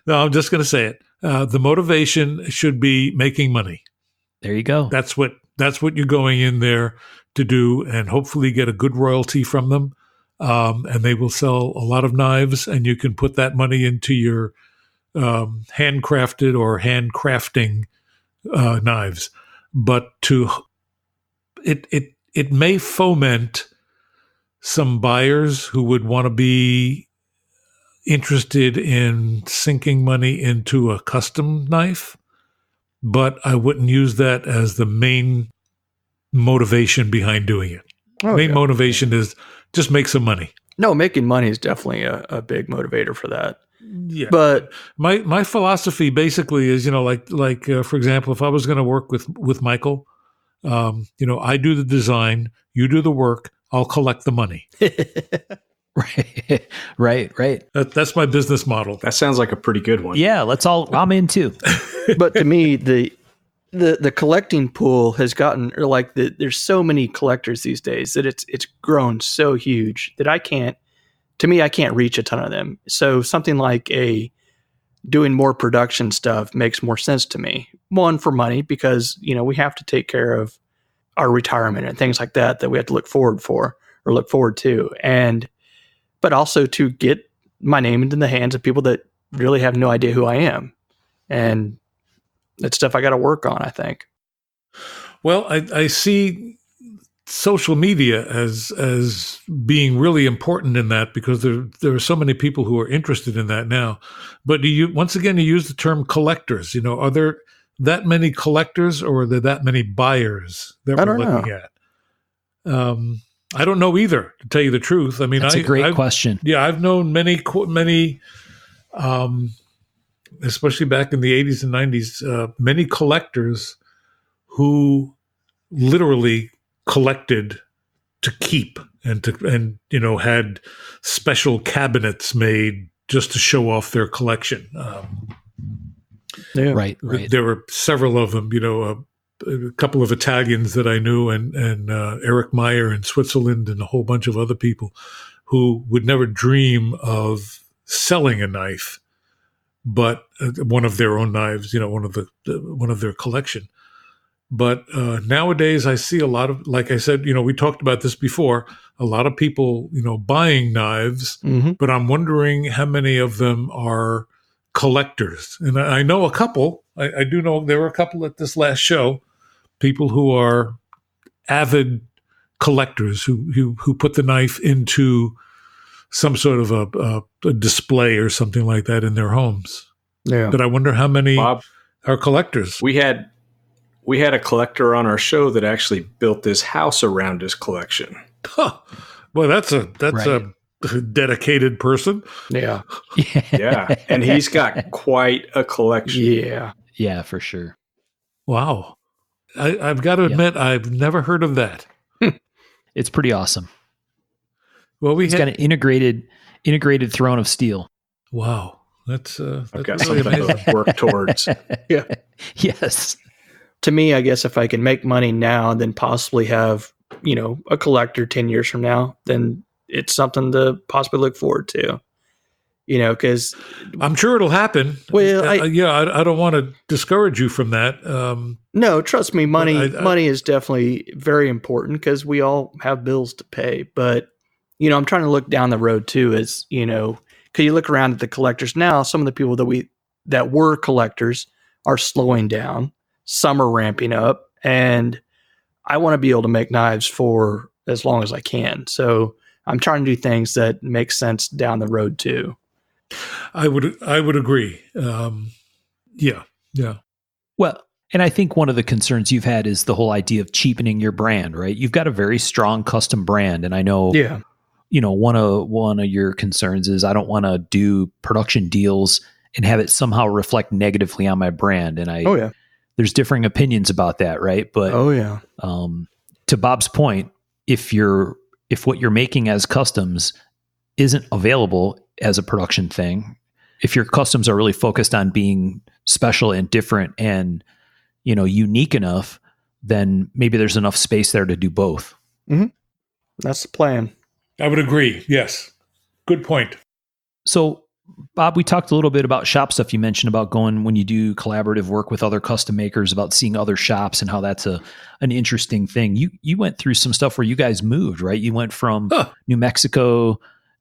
No, I'm just going to say it. The motivation should be making money. There you go. That's what you're going in there to do, and hopefully get a good royalty from them. And they will sell a lot of knives, and you can put that money into your handcrafted or handcrafting knives. But it may foment some buyers who would want to be interested in sinking money into a custom knife, but I wouldn't use that as the main motivation behind doing it. Main motivation is just make some money. No, making money is definitely a big motivator for that. Yeah, but my philosophy basically is, like for example, if I was going to work with Michael, I do the design, you do the work, I'll collect the money. Right. That's my business model. That sounds like a pretty good one. Yeah, I'm in too. But to me, the collecting pool has gotten, or like there's so many collectors these days that it's grown so huge that I can't reach a ton of them. So something like doing more production stuff makes more sense to me. One, for money, because we have to take care of our retirement and things like that we have to look forward to, but also to get my name into the hands of people that really have no idea who I am, and it's stuff I got to work on, I think. Well, I see social media as being really important in that, because there are so many people who are interested in that now. But you use the term collectors. Are there that many collectors, or are there that many buyers that we're looking at? I don't know either, to tell you the truth. I mean, that's a great question. Yeah, I've known many, especially back in the 80s and 90s, many collectors who literally collected to keep and had special cabinets made just to show off their collection. Yeah. Right. There were several of them, a couple of Italians that I knew, and Eric Meyer in Switzerland, and a whole bunch of other people who would never dream of selling a knife, but one of their own knives, one of their collection. But nowadays I see a lot of, like I said, we talked about this before, a lot of people, buying knives, but I'm wondering how many of them are collectors. And I know a couple, I do know there were a couple at this last show, people who are avid collectors who put the knife into some sort of a display or something like that in their homes. Yeah. But I wonder how many Bob, are collectors. We had a collector on our show that actually built his house around his collection. Huh. Well, that's a dedicated person. Yeah. Yeah. And he's got quite a collection. Yeah. Yeah, for sure. Wow. I've got to admit, I've never heard of that. It's pretty awesome. Well, He's got an integrated throne of steel. Wow. That's I've got really something amazing. to work towards. Yeah. Yes. To me, I guess if I can make money now and then possibly have, a collector 10 years from now, then it's something to possibly look forward to, because I'm sure it'll happen. Well, I don't want to discourage you from that. No, trust me, money is definitely very important because we all have bills to pay. But, I'm trying to look down the road too, as, because you look around at the collectors now, some of the people that were collectors are slowing down. Some are ramping up, and I want to be able to make knives for as long as I can. So I'm trying to do things that make sense down the road too. I would agree. Yeah. Well, and I think one of the concerns you've had is the whole idea of cheapening your brand, right? You've got a very strong custom brand, and I know, one of your concerns is I don't want to do production deals and have it somehow reflect negatively on my brand. And there's differing opinions about that, right? But Oh yeah. to Bob's point, if what you're making as customs isn't available as a production thing, if your customs are really focused on being special and different and, unique enough, then maybe there's enough space there to do both. Mm-hmm. That's the plan. I would agree. Yes. Good point. So, Bob, we talked a little bit about shop stuff. You mentioned about going when you do collaborative work with other custom makers, about seeing other shops and how that's an interesting thing. You went through some stuff where you guys moved, right? You went from New Mexico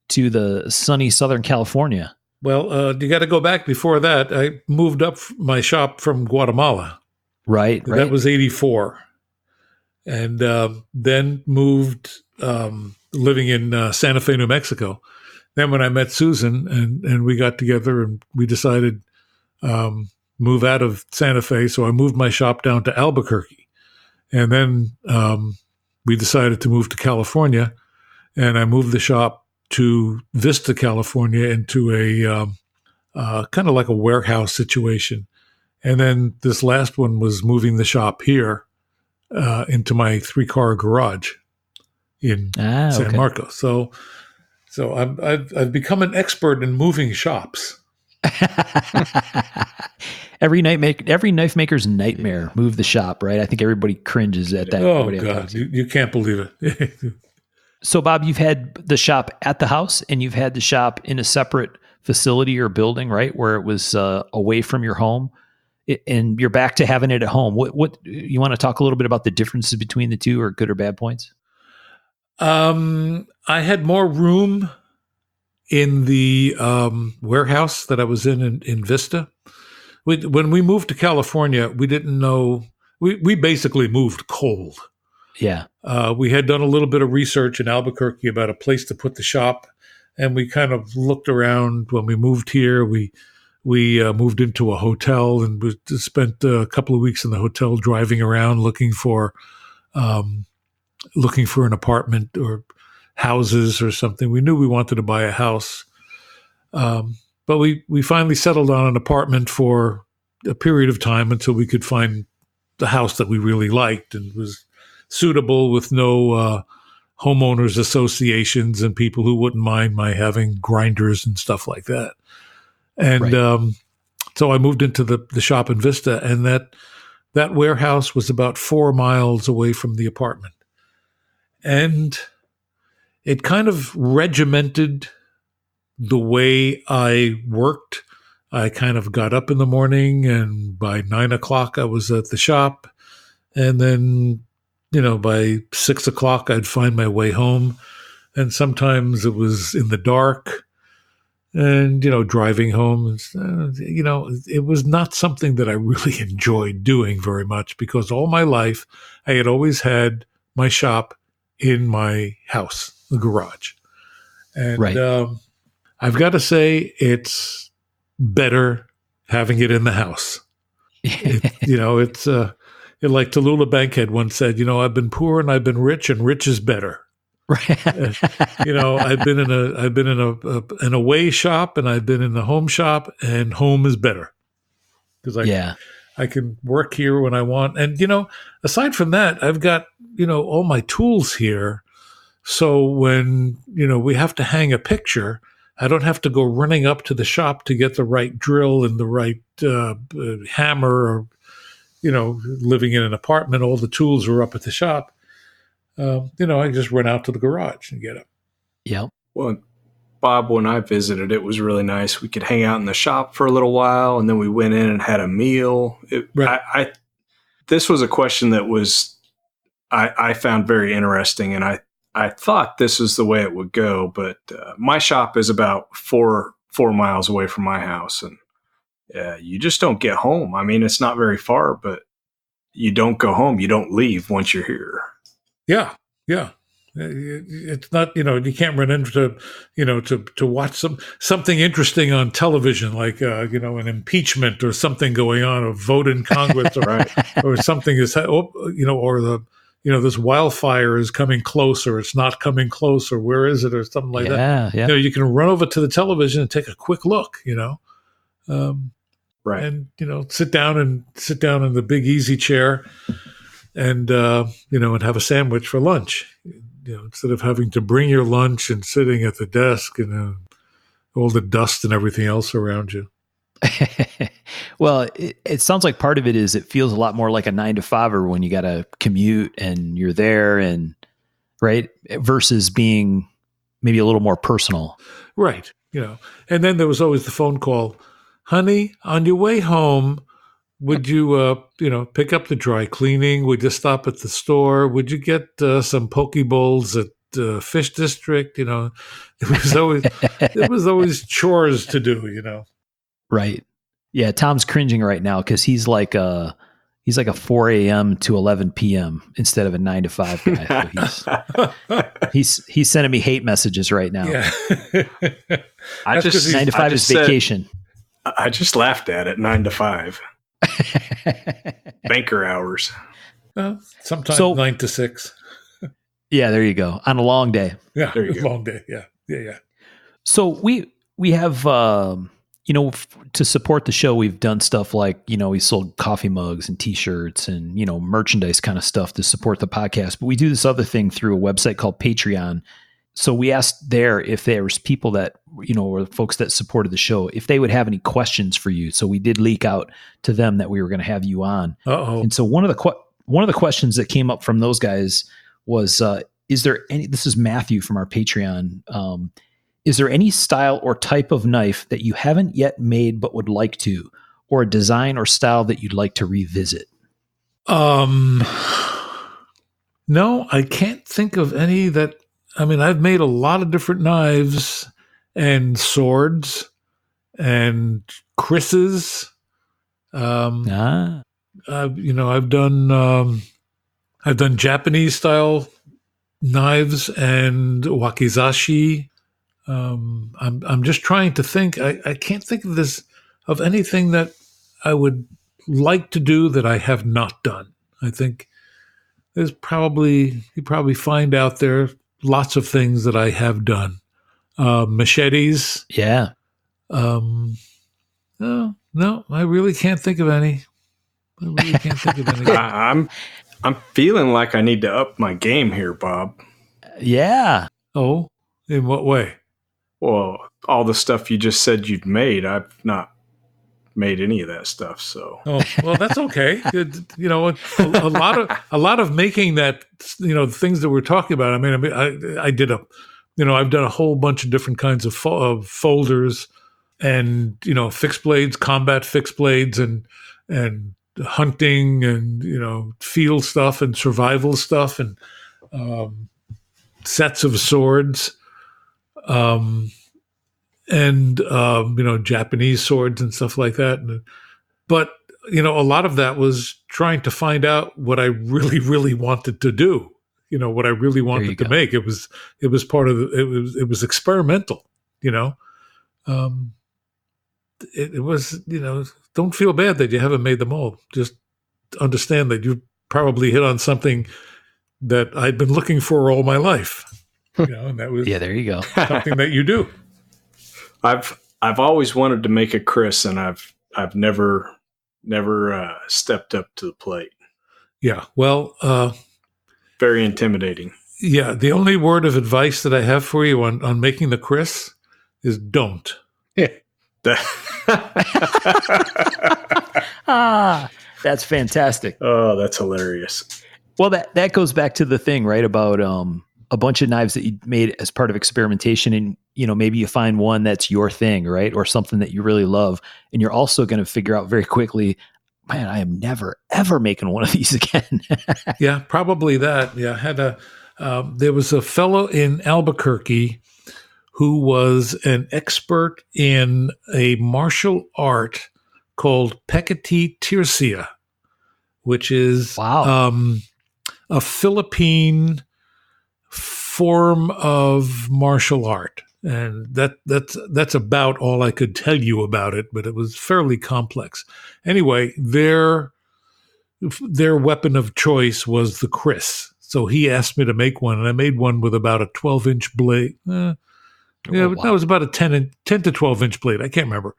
to the sunny Southern California. Well, you got to go back before that. I moved up my shop from Guatemala. Right. That was 1984. And then moved living in Santa Fe, New Mexico. Then when I met Susan and we got together and we decided move out of Santa Fe, so I moved my shop down to Albuquerque. And then we decided to move to California, and I moved the shop to Vista, California, into a kind of like a warehouse situation. And then this last one was moving the shop here into my 3-car garage in San Marcos. So I've become an expert in moving shops. Every knife maker's nightmare, move the shop, right? I think everybody cringes at that. Oh God, you can't believe it. So Bob, you've had the shop at the house and you've had the shop in a separate facility or building, right? Where it was away from your home, and you're back to having it at home. What you want to talk a little bit about the differences between the two, or good or bad points? I had more room in the warehouse that I was in Vista. When we moved to California, we didn't know. We basically moved cold. Yeah. We had done a little bit of research in Albuquerque about a place to put the shop, and we kind of looked around. When we moved here, we moved into a hotel and we spent a couple of weeks in the hotel driving around looking for an apartment or houses or something. We knew we wanted to buy a house, but we finally settled on an apartment for a period of time until we could find the house that we really liked and was suitable, with no homeowners associations and people who wouldn't mind my having grinders and stuff like that. And so I moved into the shop in Vista, and that warehouse was about 4 miles away from the apartment. And it kind of regimented the way I worked. I kind of got up in the morning, and by 9 o'clock I was at the shop. And then, by 6 o'clock I'd find my way home. And sometimes it was in the dark. And, driving home, it was not something that I really enjoyed doing very much, because all my life I had always had my shop in my house, the garage. And I've got to say, it's better having it in the house. It's like Tallulah Bankhead once said, I've been poor and I've been rich, and rich is better. Right. I've been in an away shop, and I've been in the home shop, and home is better because I can work here when I want. And aside from that, I've got all my tools here. So when we have to hang a picture, I don't have to go running up to the shop to get the right drill and the right hammer. Or living in an apartment, all the tools are up at the shop. I just run out to the garage and get them. Yeah. Well, Bob, when I visited, it was really nice. We could hang out in the shop for a little while, and then we went in and had a meal. This was a question that I found very interesting, and I thought this is the way it would go, but my shop is about 4 miles away from my house, and you just don't get home. I mean, it's not very far, but you don't go home. You don't leave once you're here. Yeah. It's not, you can't run into, to watch something interesting on television, like, an impeachment or something going on, a vote in Congress, or something is, or this wildfire is coming close, or it's not coming close, or where is it, or something like that. Yeah. You can run over to the television and take a quick look, Right. Right. and sit down in the big easy chair, and and have a sandwich for lunch. Instead of having to bring your lunch and sitting at the desk and all the dust and everything else around you. Well, it sounds like part of it is it feels a lot more like a 9 to 5 when you got to commute and you're there, and right, versus being maybe a little more personal. Right. And then there was always the phone call, honey, on your way home, would you, pick up the dry cleaning? Would you stop at the store? Would you get some poke bowls at Fish District? It was always chores to do. Right. Yeah. Tom's cringing right now because he's like a 4 a.m. to 11 p.m. instead of a 9 to 5 guy. So he's sending me hate messages right now. Yeah. 9 to 5 is vacation. I just laughed at it. 9 to 5. Banker hours. Sometimes 9 to 6. Yeah, there you go. On a long day. Yeah, there you go. Long day. Yeah. So we have to support the show, we've done stuff like we sold coffee mugs and T-shirts and merchandise kind of stuff to support the podcast. But we do this other thing through a website called Patreon. So we asked there if there was people that or folks that supported the show, if they would have any questions for you. So we did leak out to them that we were going to have you on. Uh-oh. And so one of the questions that came up from those guys was, is there any? This is Matthew from our Patreon. Is there any style or type of knife that you haven't yet made but would like to, or a design or style that you'd like to revisit? No, I can't think of any that. I mean, I've made a lot of different knives and swords and krisses. I've done Japanese style knives and wakizashi. I'm just trying to think. I can't think of anything that I would like to do that I have not done. I think you probably find out there lots of things that I have done. Machetes. Yeah. No, I really can't think of any. I'm feeling like I need to up my game here, Bob. Yeah. Oh, in what way? Well, all the stuff you just said you'd made, I've not made any of that stuff. So, oh, well, that's okay. A lot of making that, things that we're talking about. I mean, I did I've done a whole bunch of different kinds of folders, and fixed blades, combat fixed blades, and hunting, and field stuff and survival stuff, and sets of swords. Japanese swords and stuff like that. But a lot of that was trying to find out what I really, really wanted to do. What I really wanted to make. It was part of it was experimental. It was, don't feel bad that you haven't made them all. Just understand that you probably hit on something that I'd been looking for all my life. And that was there you go. something that you do. I've always wanted to make a Chris, and I've never stepped up to the plate. Yeah. Well, very intimidating. Yeah. The only word of advice that I have for you on making the Chris is don't. That's fantastic. Oh, that's hilarious. Well, that goes back to the thing, right? About a bunch of knives that you made as part of experimentation, and maybe you find one that's your thing, right? Or something that you really love, and you're also going to figure out very quickly, man, I am never ever making one of these again. Yeah, probably that. Yeah, there was a fellow in Albuquerque who was an expert in a martial art called Pt.2, which is a Philippine form of martial art. And that's about all I could tell you about it, but it was fairly complex. Anyway, their weapon of choice was the Chris. So he asked me to make one, and I made one with about a 12-inch blade. It was about a 10 to 12-inch blade. I can't remember.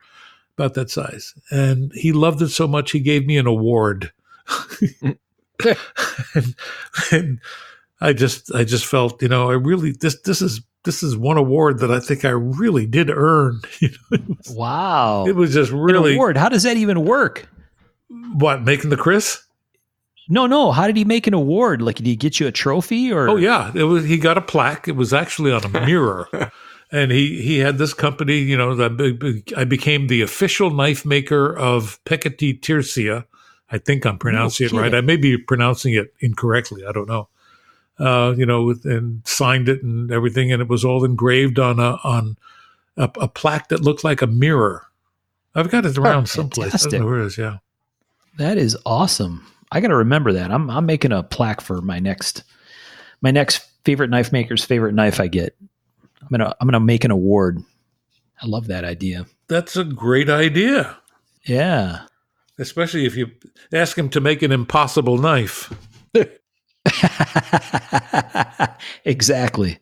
about that size. And he loved it so much, he gave me an award. and I just felt, I really, this is one award that I think I really did earn. Wow. It was just really an award. How does that even work? What, making the Chris? No. How did he make an award? Like, did he get you a trophy or? Oh yeah, he got a plaque. It was actually on a mirror, and he had this company. I became the official knife maker of Pt.2. I think I'm pronouncing it right. I may be pronouncing it incorrectly. I don't know. And signed it and everything, and it was all engraved on a plaque that looked like a mirror. I've got it around someplace. I don't know where it is. Yeah, that is awesome. I got to remember that. I'm making a plaque for my next favorite knife maker's favorite knife I get. I'm gonna make an award. I love that idea. That's a great idea. Yeah, especially if you ask him to make an impossible knife. Exactly.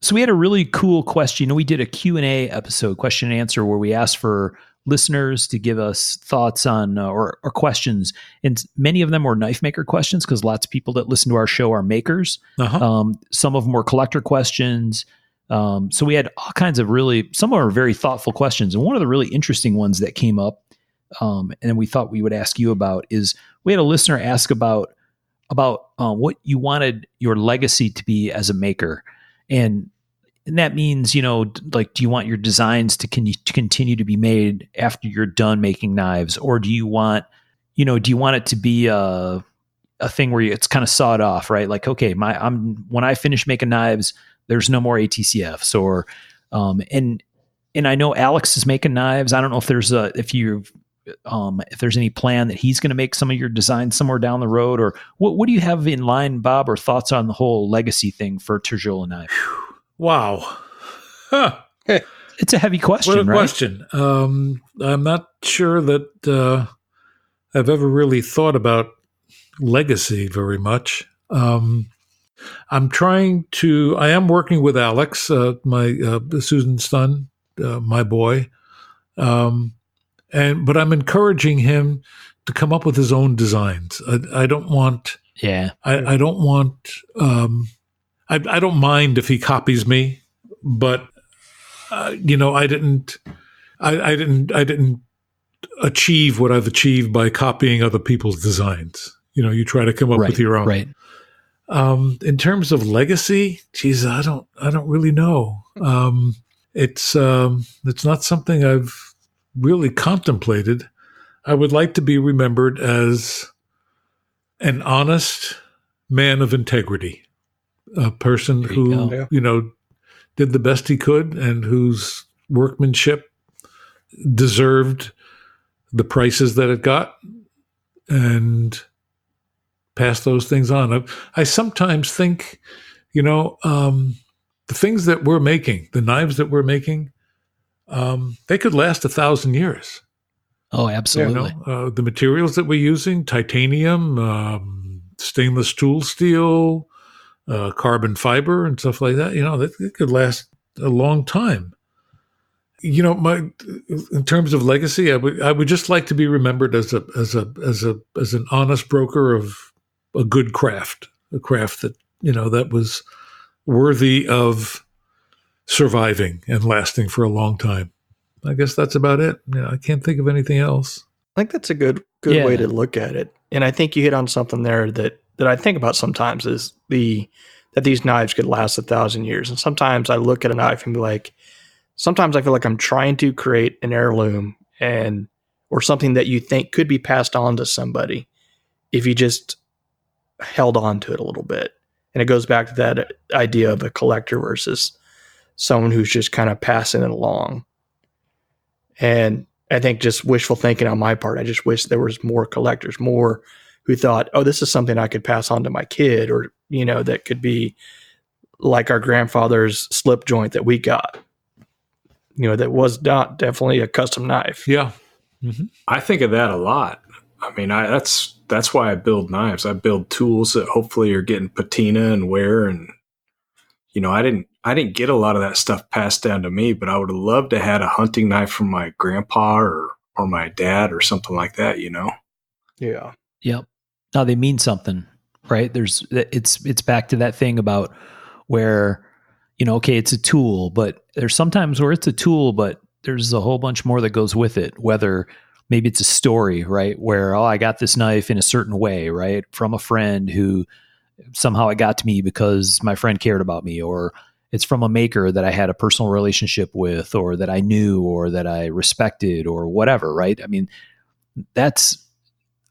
So we had a really cool question. We did a Q&A episode, question and answer, where we asked for listeners to give us thoughts on or questions. And many of them were knife maker questions because lots of people that listen to our show are makers. Uh-huh. Some of them were collector questions. So we had all kinds of some of them are very thoughtful questions. And one of the really interesting ones that came up, and we thought we would ask you about, is we had a listener ask about what you wanted your legacy to be as a maker. And that means, like, do you want your designs to continue to be made after you're done making knives? Or do you want it to be a thing where it's kind of sawed off, right? Like, okay, when I finish making knives, there's no more ATCFs or, and I know Alex is making knives. I don't know if there's any plan that he's going to make some of your designs somewhere down the road, or what do you have in line, Bob, or thoughts on the whole legacy thing for Terzuola knife? Wow. Huh. It's a heavy question, what a right? question. I'm not sure that I've ever really thought about legacy very much. I am working with Alex, my Susan's son, my boy. But I'm encouraging him to come up with his own designs. I don't want. Yeah. I don't want. I don't mind if he copies me, but I didn't achieve what I've achieved by copying other people's designs. You try to come up with your own. Right. In terms of legacy, geez, I don't really know. It's not something I've really contemplated. I would like to be remembered as an honest man of integrity, a person who, did the best he could and whose workmanship deserved the prices that it got, and pass those things on. I sometimes think, the things that we're making, the knives that we're making, they could last 1,000 years. Oh, absolutely. The materials that we're using, titanium, stainless tool steel, carbon fiber and stuff like that, it could last a long time. In terms of legacy, I would just like to be remembered as an honest broker of a good craft, a craft that, that was worthy of surviving and lasting for a long time. I guess that's about it. I can't think of anything else. I think that's a good way to look at it. And I think you hit on something there that I think about sometimes is that these knives could last 1,000 years. And sometimes I look at a knife and be like, sometimes I feel like I'm trying to create an heirloom or something that you think could be passed on to somebody if you just held on to it a little bit. And it goes back to that idea of a collector versus someone who's just kind of passing it along. And I think just wishful thinking on my part, I just wish there was more collectors, more who thought, oh, this is something I could pass on to my kid, or, that could be like our grandfather's slip joint that we got, that was not definitely a custom knife. Yeah. Mm-hmm. I think of that a lot. I mean, that's why I build knives. I build tools that hopefully are getting patina and wear. And, I didn't get a lot of that stuff passed down to me, but I would have loved to have had a hunting knife from my grandpa or my dad or something like that, you know? Yeah. Yep. Now they mean something, right? It's back to that thing about where, okay, it's a tool, but there's sometimes where it's a tool, but there's a whole bunch more that goes with it. Whether maybe it's a story, right? Where, I got this knife in a certain way, right? From a friend who somehow it got to me because my friend cared about me, or it's from a maker that I had a personal relationship with, or that I knew, or that I respected, or whatever, right? I mean, that's,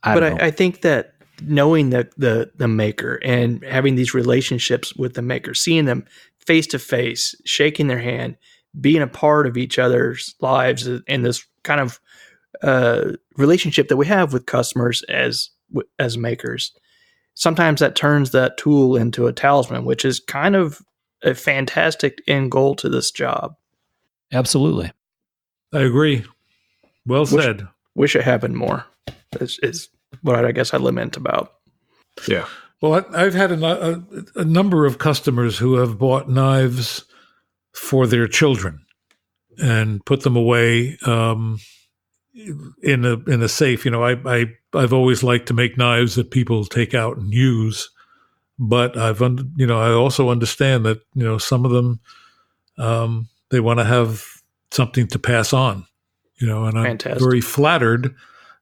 I think that knowing the maker and having these relationships with the maker, seeing them face to face, shaking their hand, being a part of each other's lives, and this kind of relationship that we have with customers as makers, sometimes that turns that tool into a talisman, which is kind of a fantastic end goal to this job. Absolutely. I agree. Well said. Wish it happened more. Is what I guess I lament about. Yeah. Well, I've had a number of customers who have bought knives for their children and put them away in a safe. I've always liked to make knives that people take out and use, but I also understand that some of them they want to have something to pass on. And I'm very flattered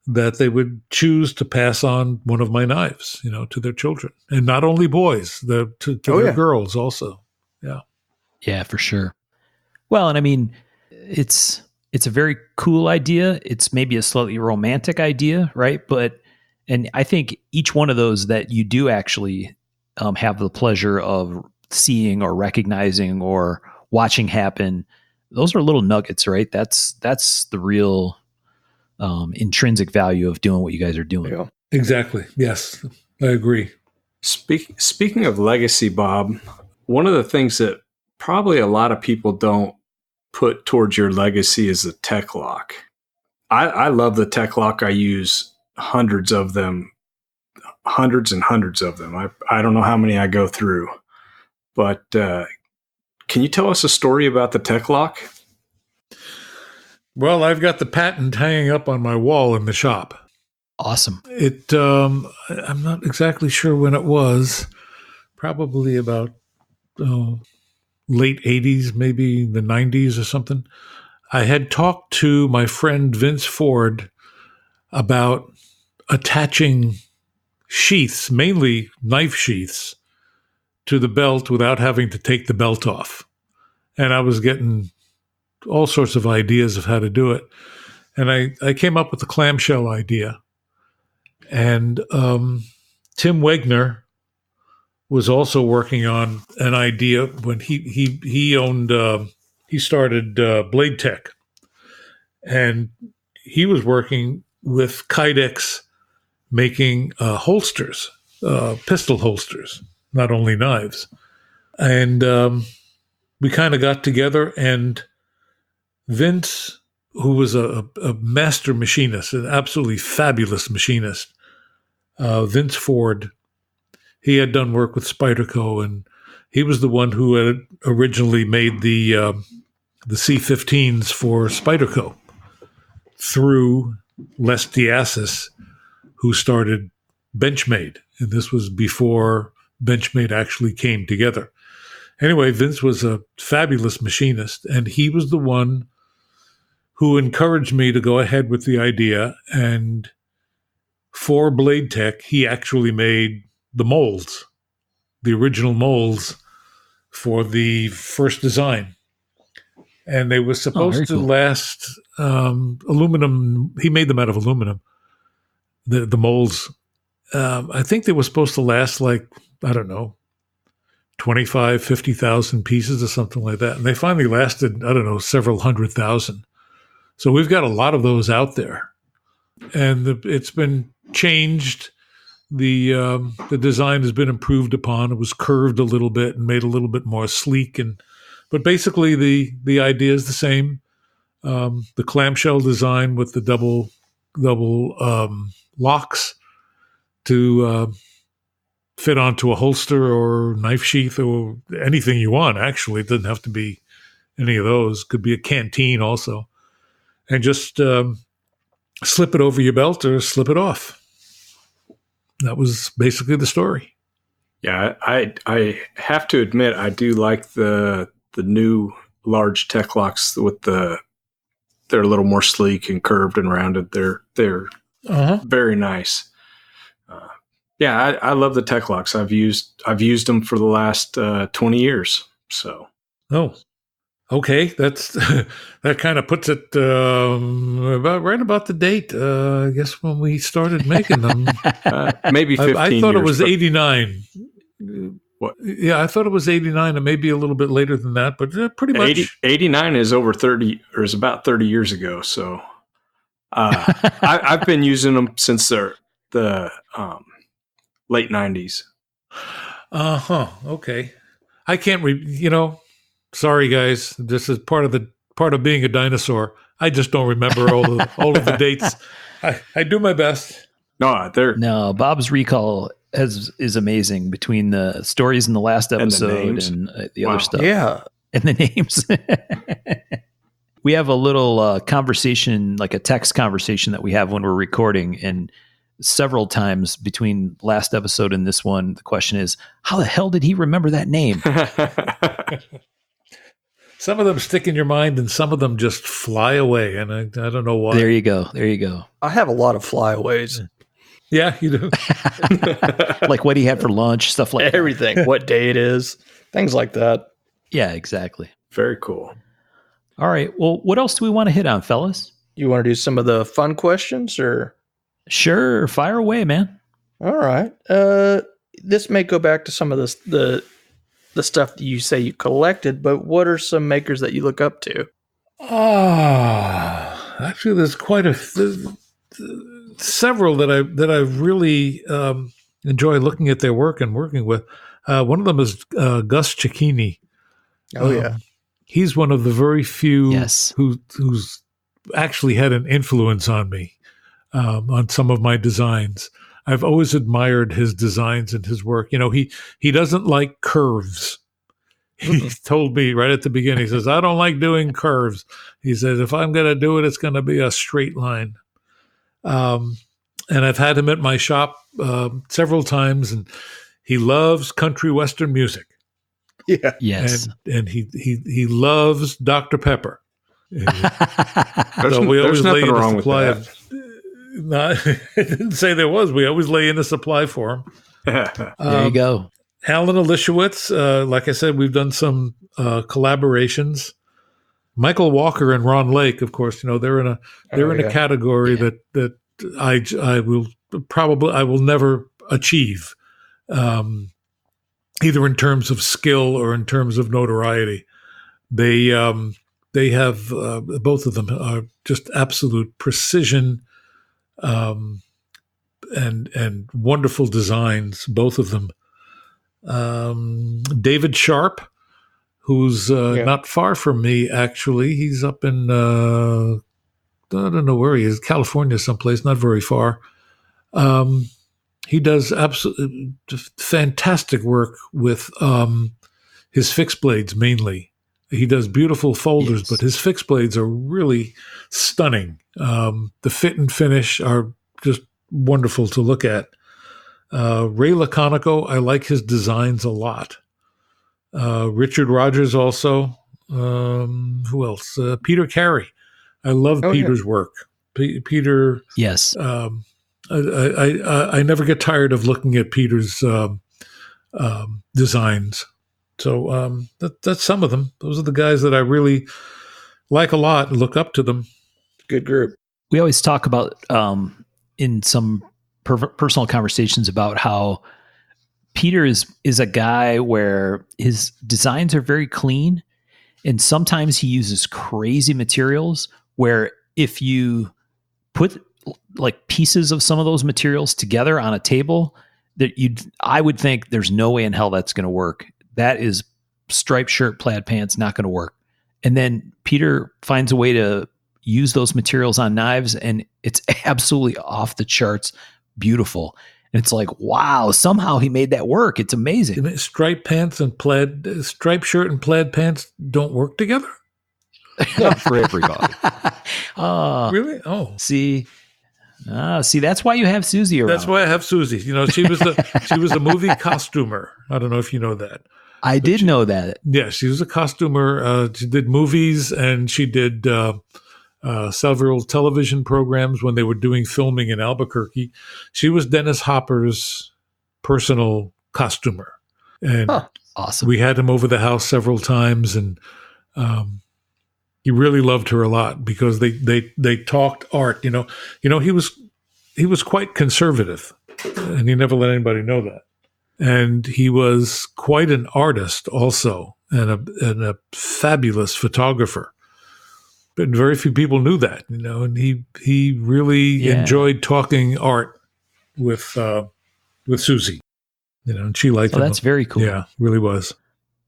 that they would choose to pass on one of my knives, to their children, and not only boys, to their girls also. Yeah. Yeah, for sure. Well, and I mean, it's a very cool idea. It's maybe a slightly romantic idea, right? And I think each one of those that you do actually have the pleasure of seeing or recognizing or watching happen, those are little nuggets, right? That's the real intrinsic value of doing what you guys are doing. Yeah. Exactly. Yes, I agree. Speaking of legacy, Bob, one of the things that probably a lot of people don't put towards your legacy is the tech lock. I love the tech lock. I use hundreds and hundreds of them. I don't know how many I go through, but can you tell us a story about the tech lock? Well, I've got the patent hanging up on my wall in the shop. Awesome. I'm not exactly sure when it was. Probably about late 80s, maybe the 90s or something. I had talked to my friend Vince Ford about attaching sheaths, mainly knife sheaths, to the belt without having to take the belt off. And I was getting all sorts of ideas of how to do it. And I came up with the clamshell idea. And Tim Wegner was also working on an idea when he owned he started Blade Tech, and he was working with Kydex making holsters, pistol holsters, not only knives. And we kind of got together, and Vince, who was a master machinist, an absolutely fabulous machinist, Vince Ford, he had done work with Spyderco, and he was the one who had originally made the C-15s for Spyderco through Les Diasis, who started Benchmade. And this was before Benchmade actually came together. Anyway, Vince was a fabulous machinist, and he was the one who encouraged me to go ahead with the idea. And for Blade Tech, he actually made the molds, the original molds for the first design. And they were supposed to last aluminum. He made them out of aluminum, the molds. I think they were supposed to last 25, 50,000 pieces or something like that. And they finally lasted, several 100,000. So we've got a lot of those out there. And it's been changed. The design has been improved upon. It was curved a little bit and made a little bit more sleek. But basically the idea is the same. The clamshell design with the double locks to fit onto a holster or knife sheath or anything you want. Actually, it doesn't have to be any of those. Could be a canteen also. And just slip it over your belt or slip it off. That was basically the story. Yeah, I have to admit I do like the new large tech locks with they're a little more sleek and curved and rounded. They're very nice. Yeah, I love the tech locks. I've used them for the last 20 years. So okay, that's that kind of puts it about the date. I guess when we started making them, maybe 15. I thought years, it was 89. What? Yeah, I thought it was 89, and maybe a little bit later than that, but pretty much 89 is over 30, or is about 30 years ago. So I've been using them since the late 90s. Okay. I can't sorry guys, this is part of being a dinosaur. I just don't remember all of the dates. I do my best. No, Bob's recall is amazing between the stories in the last episode and the other stuff. Yeah. And the names. We have a little conversation, like a text conversation that we have when we're recording. And several times between last episode and this one, the question is, how the hell did he remember that name? Some of them stick in your mind and some of them just fly away. And I don't know why. There you go. I have a lot of flyaways. Yeah, you do. Like what he had for lunch, stuff like everything. that. What day it is, things like that. Yeah, exactly. Very cool. All right. Well, what else do we want to hit on, fellas? You want to do some of the fun questions or? Sure. Fire away, man. All right. This may go back to some of the stuff that you say you collected, but what are some makers that you look up to? Actually, there's quite several that I really enjoy looking at their work and working with. One of them is Gus Cecchini. Oh yeah, he's one of the very few who's actually had an influence on me on some of my designs. I've always admired his designs and his work. He doesn't like curves. He told me right at the beginning, he says, I don't like doing curves. He says, if I'm going to do it, it's going to be a straight line. And I've had him at my shop several times, and he loves country western music. Yeah. Yes. And he loves Dr. Pepper. So we always lay in a supply of. No, I didn't say there was. We always lay in a supply for him. There you go. Alan Elishewitz, like I said, we've done some collaborations. Michael Walker and Ron Lake, of course, they're in a category that I will never achieve, either in terms of skill or in terms of notoriety. They have both of them are just absolute precision. And wonderful designs, both of them. David Sharp, who's not far from me, actually. He's up in, I don't know where he is, California someplace, not very far. He does absolutely fantastic work with his fixed blades mainly. He does beautiful folders, but his fixed blades are really stunning. The fit and finish are just wonderful to look at. Ray Laconico, I like his designs a lot. Richard Rogers also. Who else? Peter Carey. I love Peter's work. Peter. Yes. I never get tired of looking at Peter's designs. So that's some of them. Those are the guys that I really like a lot and look up to them. Good group. We always talk about in some personal conversations about how Peter is a guy where his designs are very clean, and sometimes he uses crazy materials where if you put like pieces of some of those materials together on a table, that I would think there's no way in hell that's going to work. That is striped shirt, plaid pants, not going to work. And then Peter finds a way to use those materials on knives, and it's absolutely off the charts beautiful. And it's like, wow, somehow he made that work. It's amazing. Striped shirt and plaid pants don't work together? Not for everybody. Really? Oh. See, See, that's why you have Susie around. That's why I have Susie. You know, she was the movie costumer. I don't know if you know that. I did know that. Yeah, she was a costumer. She did movies, and she did several television programs when they were doing filming in Albuquerque. She was Dennis Hopper's personal costumer, and Awesome. we had him over the house several times, and he really loved her a lot because they talked art. You know, he was quite conservative, and he never let anybody know that. And he was quite an artist also, and a fabulous photographer. But very few people knew that, you know. And he really enjoyed talking art with Susie, you know, and she liked him. That's very cool. Yeah, really was.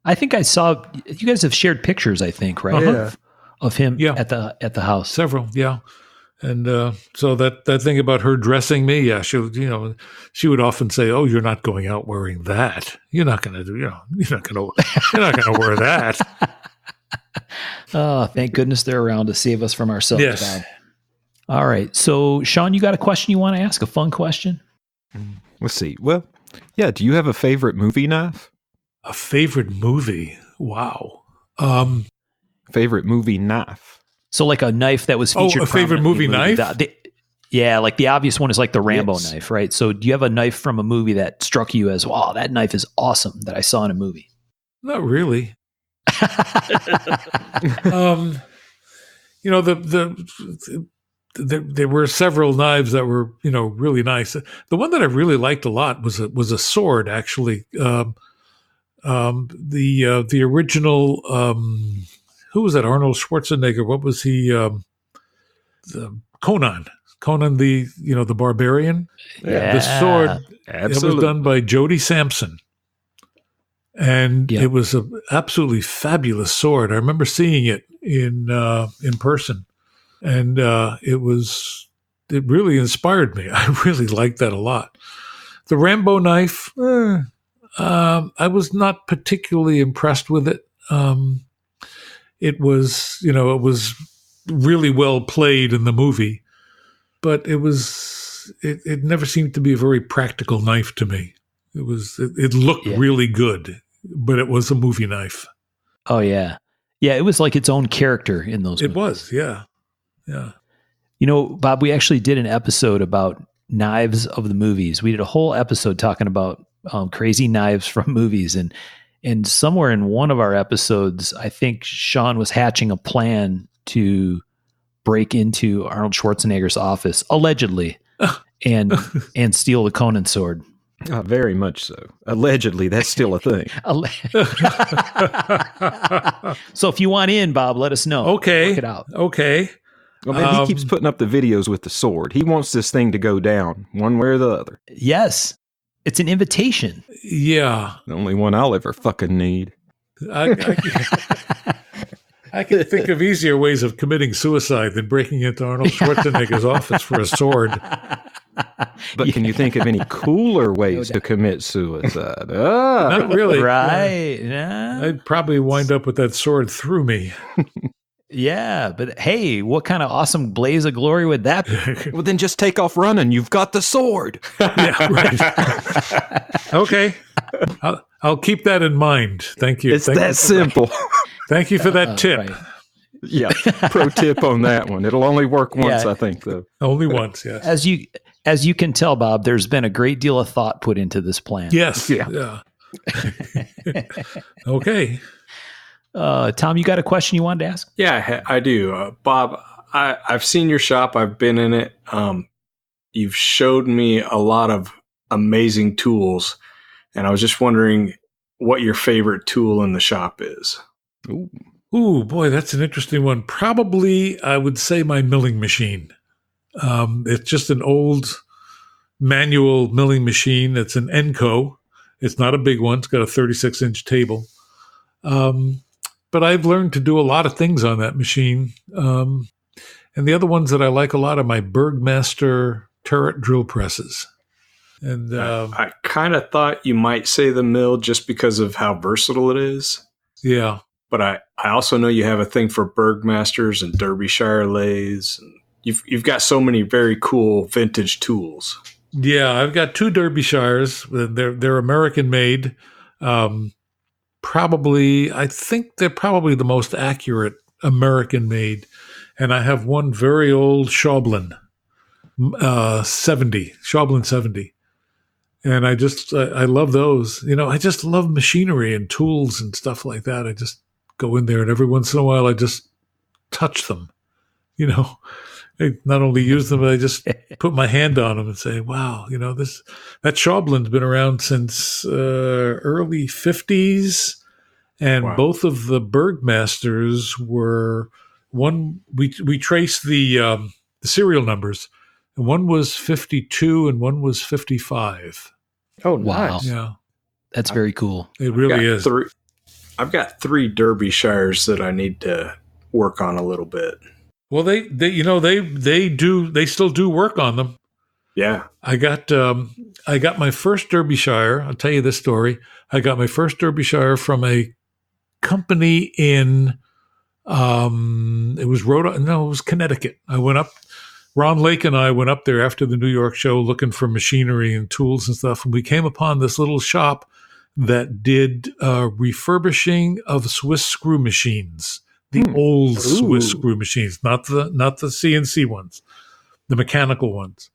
I think I saw you guys have shared pictures. I think right of him at the house. Several, yeah. And so that thing about her dressing me, she would often say, "Oh, you're not going out wearing that. You're not going to do. You're not going to wear that." Oh, thank goodness they're around to save us from ourselves. Yes. Bob. All right. So, Sean, you got a question you want to ask? A fun question? Let's see. Well, yeah. Do you have a favorite movie knife? A favorite movie? Wow. Favorite movie knife? So like a knife that was featured. A favorite movie knife? Like the obvious one is like the Rambo Yes. knife, right? So do you have a knife from a movie that struck you as, wow, that knife is awesome that I saw in a movie? Not really. You know, there were several knives that were, you know, really nice. The one that I really liked a lot was a sword, actually. The original. Who was that? Arnold Schwarzenegger. What was he? Conan, the barbarian. Yeah. The sword. Absolutely. It was done by Jody Sampson, and it was an absolutely fabulous sword. I remember seeing it in person, and it really inspired me. I really liked that a lot. The Rambo knife. I was not particularly impressed with it. It was really well played in the movie, but it never seemed to be a very practical knife to me. It looked really good, but it was a movie knife. Oh yeah. Yeah. It was like its own character in those movies. It was. Yeah. Yeah. You know, Bob, we actually did an episode about knives of the movies. We did a whole episode talking about crazy knives from movies, and somewhere in one of our episodes, I think Sean was hatching a plan to break into Arnold Schwarzenegger's office, allegedly, and steal the Conan sword. Very much so. Allegedly, that's still a thing. So if you want in, Bob, let us know. Okay. Work it out. Okay. Well, man, he keeps putting up the videos with the sword. He wants this thing to go down one way or the other. Yes. It's an invitation. Yeah. The only one I'll ever fucking need. I can think of easier ways of committing suicide than breaking into Arnold Schwarzenegger's office for a sword. But can you think of any cooler ways to commit suicide? Not really. Right. Yeah. I'd probably wind up with that sword through me. Yeah, but hey, what kind of awesome blaze of glory would that be? Well, then just take off running. You've got the sword. Yeah, right. Okay. I'll keep that in mind. Thank you. It's that simple. Thank you for that tip. Right. Yeah. Pro tip on that one. It'll only work once, Yeah. I think, though. Only once, yes. As you can tell, Bob, there's been a great deal of thought put into this plan. Yes. Yeah. Okay. Tom, you got a question you wanted to ask? Yeah, I do. Bob, I've seen your shop. I've been in it. You've showed me a lot of amazing tools, and I was just wondering what your favorite tool in the shop is. Ooh, boy, that's an interesting one. Probably, I would say my milling machine. It's just an old manual milling machine. It's an Enco. It's not a big one. It's got a 36-inch table. But I've learned to do a lot of things on that machine. And the other ones that I like a lot are my Bergmaster turret drill presses. And I kind of thought you might say the mill just because of how versatile it is. yeah. But I also know you have a thing for Bergmasters and Derbyshire lathes. you've got so many very cool vintage tools. Yeah, I've got 2 Derbyshires. They're American made. I think they're probably the most accurate American made. And I have one very old Schaublin 70, Schaublin 70. And I love those. I just love machinery and tools and stuff like that. I just go in there, and every once in a while I just touch them. I not only use them, but I just put my hand on them and say, wow, that Schaublin's been around since early 50s. And Wow. both of the Bergmasters were one. We traced the serial numbers, and one was 52 and one was 55. Oh, Wow. nice. Yeah, That's very cool. it really is. I've got 3 Derbyshires that I need to work on a little bit. Well, they still do work on them. Yeah. I got my first Derbyshire. I'll tell you this story. I got my first Derbyshire from a company in it was Connecticut. I went up. Ron Lake and I went up there after the New York show looking for machinery and tools and stuff, and we came upon this little shop that did refurbishing of Swiss screw machines, the old Swiss screw machines, not the CNC ones, the mechanical ones.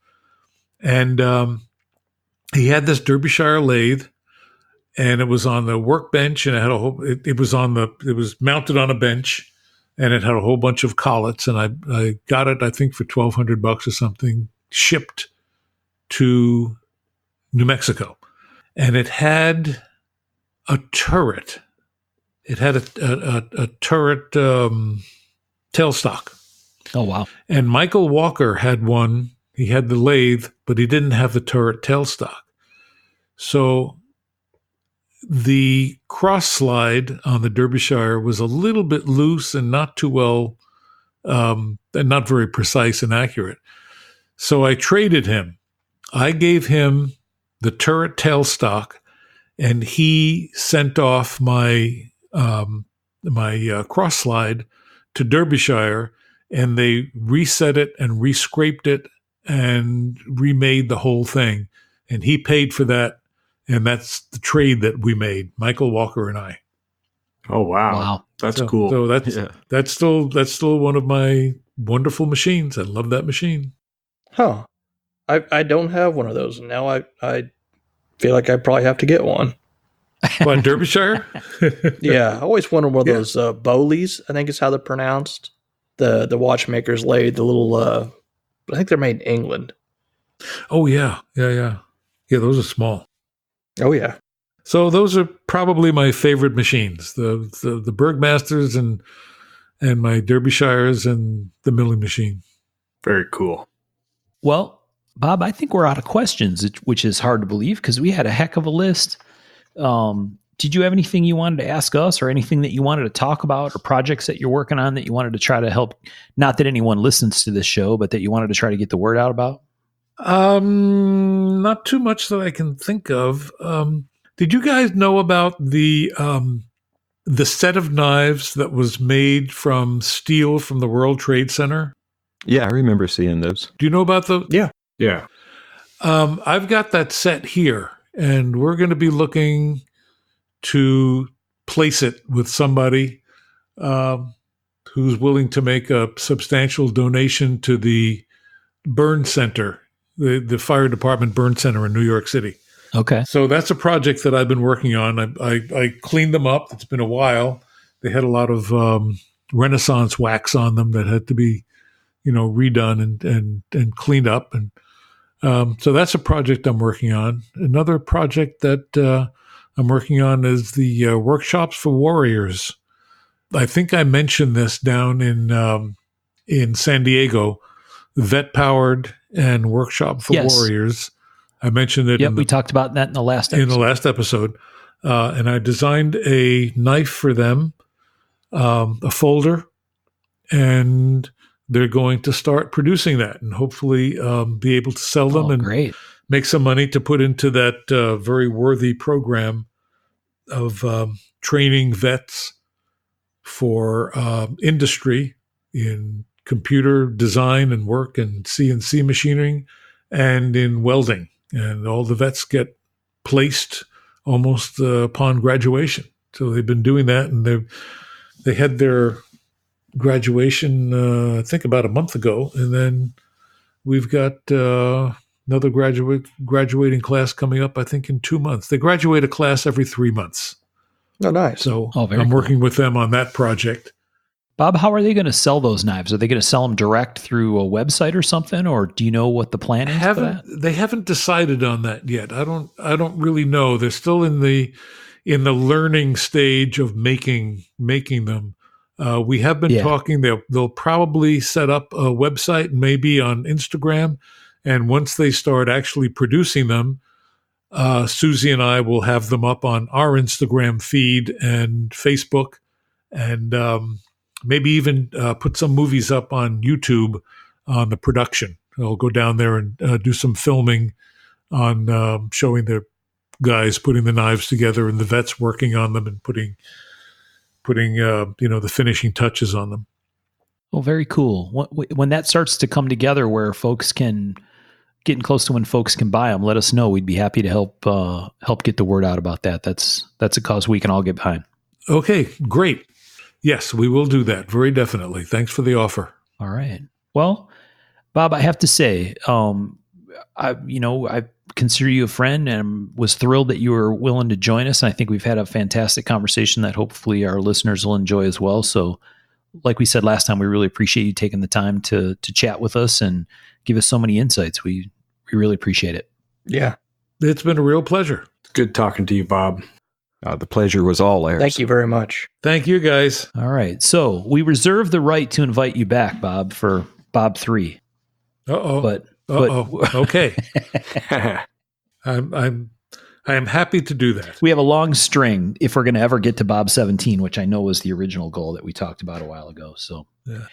And he had this Derbyshire lathe, and it was on the workbench, and it was mounted on a bench, and it had a whole bunch of collets, and I got it, I think, for $1,200 or something, shipped to New Mexico. And it had a turret. It had a turret tailstock. Oh, wow. And Michael Walker had one. He had the lathe, but he didn't have the turret tailstock. So the cross slide on the Derbyshire was a little bit loose and not too well, and not very precise and accurate. So I traded him. I gave him the turret tailstock, and he sent off my cross slide to Derbyshire, and they reset it and rescraped it and remade the whole thing. And he paid for that. And that's the trade that we made, Michael Walker and I. Oh, wow. Wow. That's cool. So that's still one of my wonderful machines. I love that machine. Huh. I don't have one of those, and now I feel like I probably have to get one. What, Derbyshire? Yeah, I always wondered what those Bowleys, I think is how they're pronounced. The watchmakers lathe, the little, I think they're made in England. Oh, yeah. Yeah, those are small. Oh, yeah. So those are probably my favorite machines, the Bergmasters and my Derbyshires and the milling machine. Very cool. Well, Bob, I think we're out of questions, which is hard to believe because we had a heck of a list. Did you have anything you wanted to ask us or anything that you wanted to talk about or projects that you're working on that you wanted to try to help? Not that anyone listens to this show, but that you wanted to try to get the word out about? Not too much that I can think of. Did you guys know about the set of knives that was made from steel from the World Trade Center? Yeah, I remember seeing those. Do you know about those? Yeah. I've got that set here, and we're going to be looking to place it with somebody who's willing to make a substantial donation to the burn center, the fire department burn center in New York City. Okay. So that's a project that I've been working on. I cleaned them up. It's been a while. They had a lot of Renaissance wax on them that had to be, redone and cleaned up. And so that's a project I'm working on. Another project that I'm working on is the workshops for warriors. I think I mentioned this down in San Diego, vet powered and workshop for warriors. I mentioned it. We talked about that in the last episode. And I designed a knife for them, a folder, and they're going to start producing that and hopefully be able to sell them and make some money to put into that very worthy program of training vets for industry in computer design and work and CNC machining and in welding. And all the vets get placed almost upon graduation. So they've been doing that, and they had their graduation, I think, about a month ago, and then we've got another graduating class coming up, I think, in 2 months. They graduate a class every 3 months. Oh, nice. So very I'm cool. working with them on that project. Bob, how are they going to sell those knives? Are they going to sell them direct through a website or something, or do you know what the plan is for that? They haven't decided on that yet. I don't really know. They're still in the learning stage of making them. We have been talking. They'll probably set up a website, maybe on Instagram, and once they start actually producing them, Susie and I will have them up on our Instagram feed and Facebook, and maybe even put some movies up on YouTube on the production. I'll go down there and do some filming on showing the guys putting the knives together and the vets working on them and putting the finishing touches on them. Oh, very cool. When that starts to come together where folks can, getting close to when folks can buy them, let us know. We'd be happy to help get the word out about that. That's a cause we can all get behind. Okay, great. Yes, we will do that. Very definitely. Thanks for the offer. All right. Well, Bob, I have to say, I consider you a friend and was thrilled that you were willing to join us. And I think we've had a fantastic conversation that hopefully our listeners will enjoy as well. So like we said last time, we really appreciate you taking the time to chat with us and give us so many insights. We really appreciate it. Yeah. It's been a real pleasure. It's good talking to you, Bob. The pleasure was all ours. Thank you very much. Thank you, guys. All right. So we reserve the right to invite you back, Bob, for Bob 3. Uh-oh. But okay. I am happy to do that. We have a long string if we're going to ever get to Bob 17, which I know was the original goal that we talked about a while ago. So, yeah.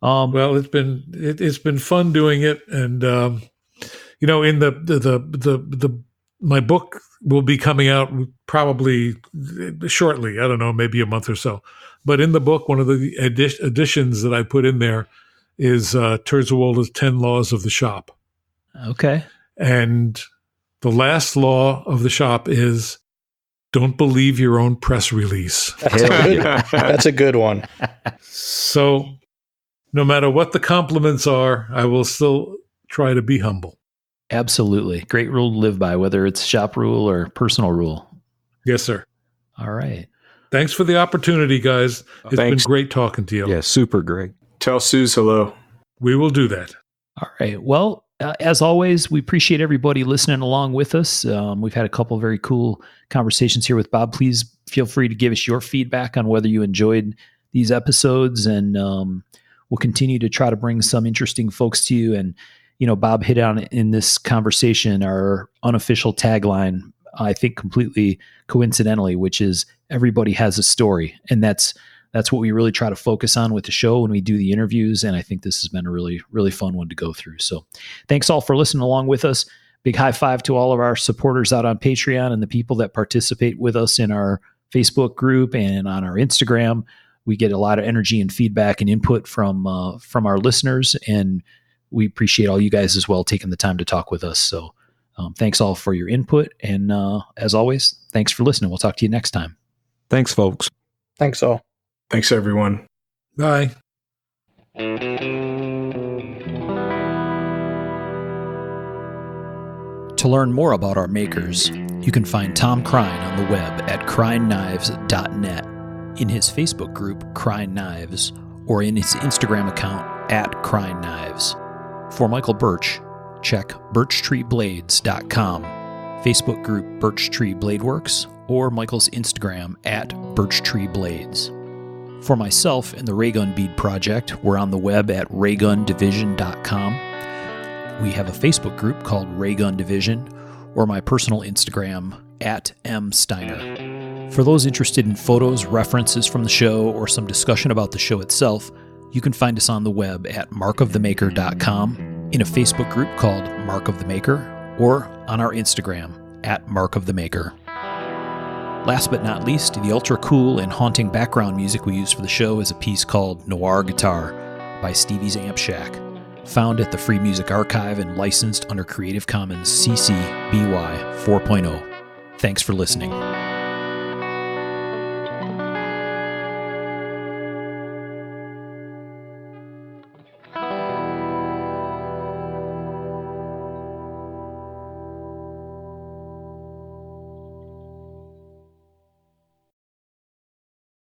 Well, it's been fun doing it, and in the my book will be coming out probably shortly. I don't know, maybe a month or so. But in the book, one of the additions that I put in there is Terzuola's 10 Laws of the Shop. Okay. And the last law of the shop is don't believe your own press release. That's a good one. So no matter what the compliments are, I will still try to be humble. Absolutely. Great rule to live by, whether it's shop rule or personal rule. Yes, sir. All right. Thanks for the opportunity, guys. It's been great talking to you. Yeah, super great. Tell Suze hello. We will do that. All right. Well, as always, we appreciate everybody listening along with us. We've had a couple of very cool conversations here with Bob. Please feel free to give us your feedback on whether you enjoyed these episodes, and we'll continue to try to bring some interesting folks to you. And, Bob hit on in this conversation our unofficial tagline, I think completely coincidentally, which is everybody has a story. And that's what we really try to focus on with the show when we do the interviews. And I think this has been a really, really fun one to go through. So thanks all for listening along with us. Big high five to all of our supporters out on Patreon and the people that participate with us in our Facebook group and on our Instagram. We get a lot of energy and feedback and input from our listeners, and we appreciate all you guys as well taking the time to talk with us. So thanks all for your input. And as always, thanks for listening. We'll talk to you next time. Thanks, folks. Thanks all. Thanks, everyone. Bye. To learn more about our makers, you can find Tom Crine on the web at crineknives.net, in his Facebook group, Crine Knives, or in his Instagram account at Crine Knives. For Michael Birch, check birchtreeblades.com, Facebook group Birch Tree Blade Works, or Michael's Instagram at birchtreeblades. For myself and the Raygun Bead Project, we're on the web at raygundivision.com. We have a Facebook group called Raygun Division, or my personal Instagram at msteiner. For those interested in photos, references from the show, or some discussion about the show itself, you can find us on the web at markofthemaker.com, in a Facebook group called Mark of the Maker, or on our Instagram at Mark of the Maker. Last but not least, the ultra cool and haunting background music we use for the show is a piece called Noir Guitar by Stevie's Amp Shack, found at the Free Music Archive and licensed under Creative Commons CC BY 4.0. Thanks for listening.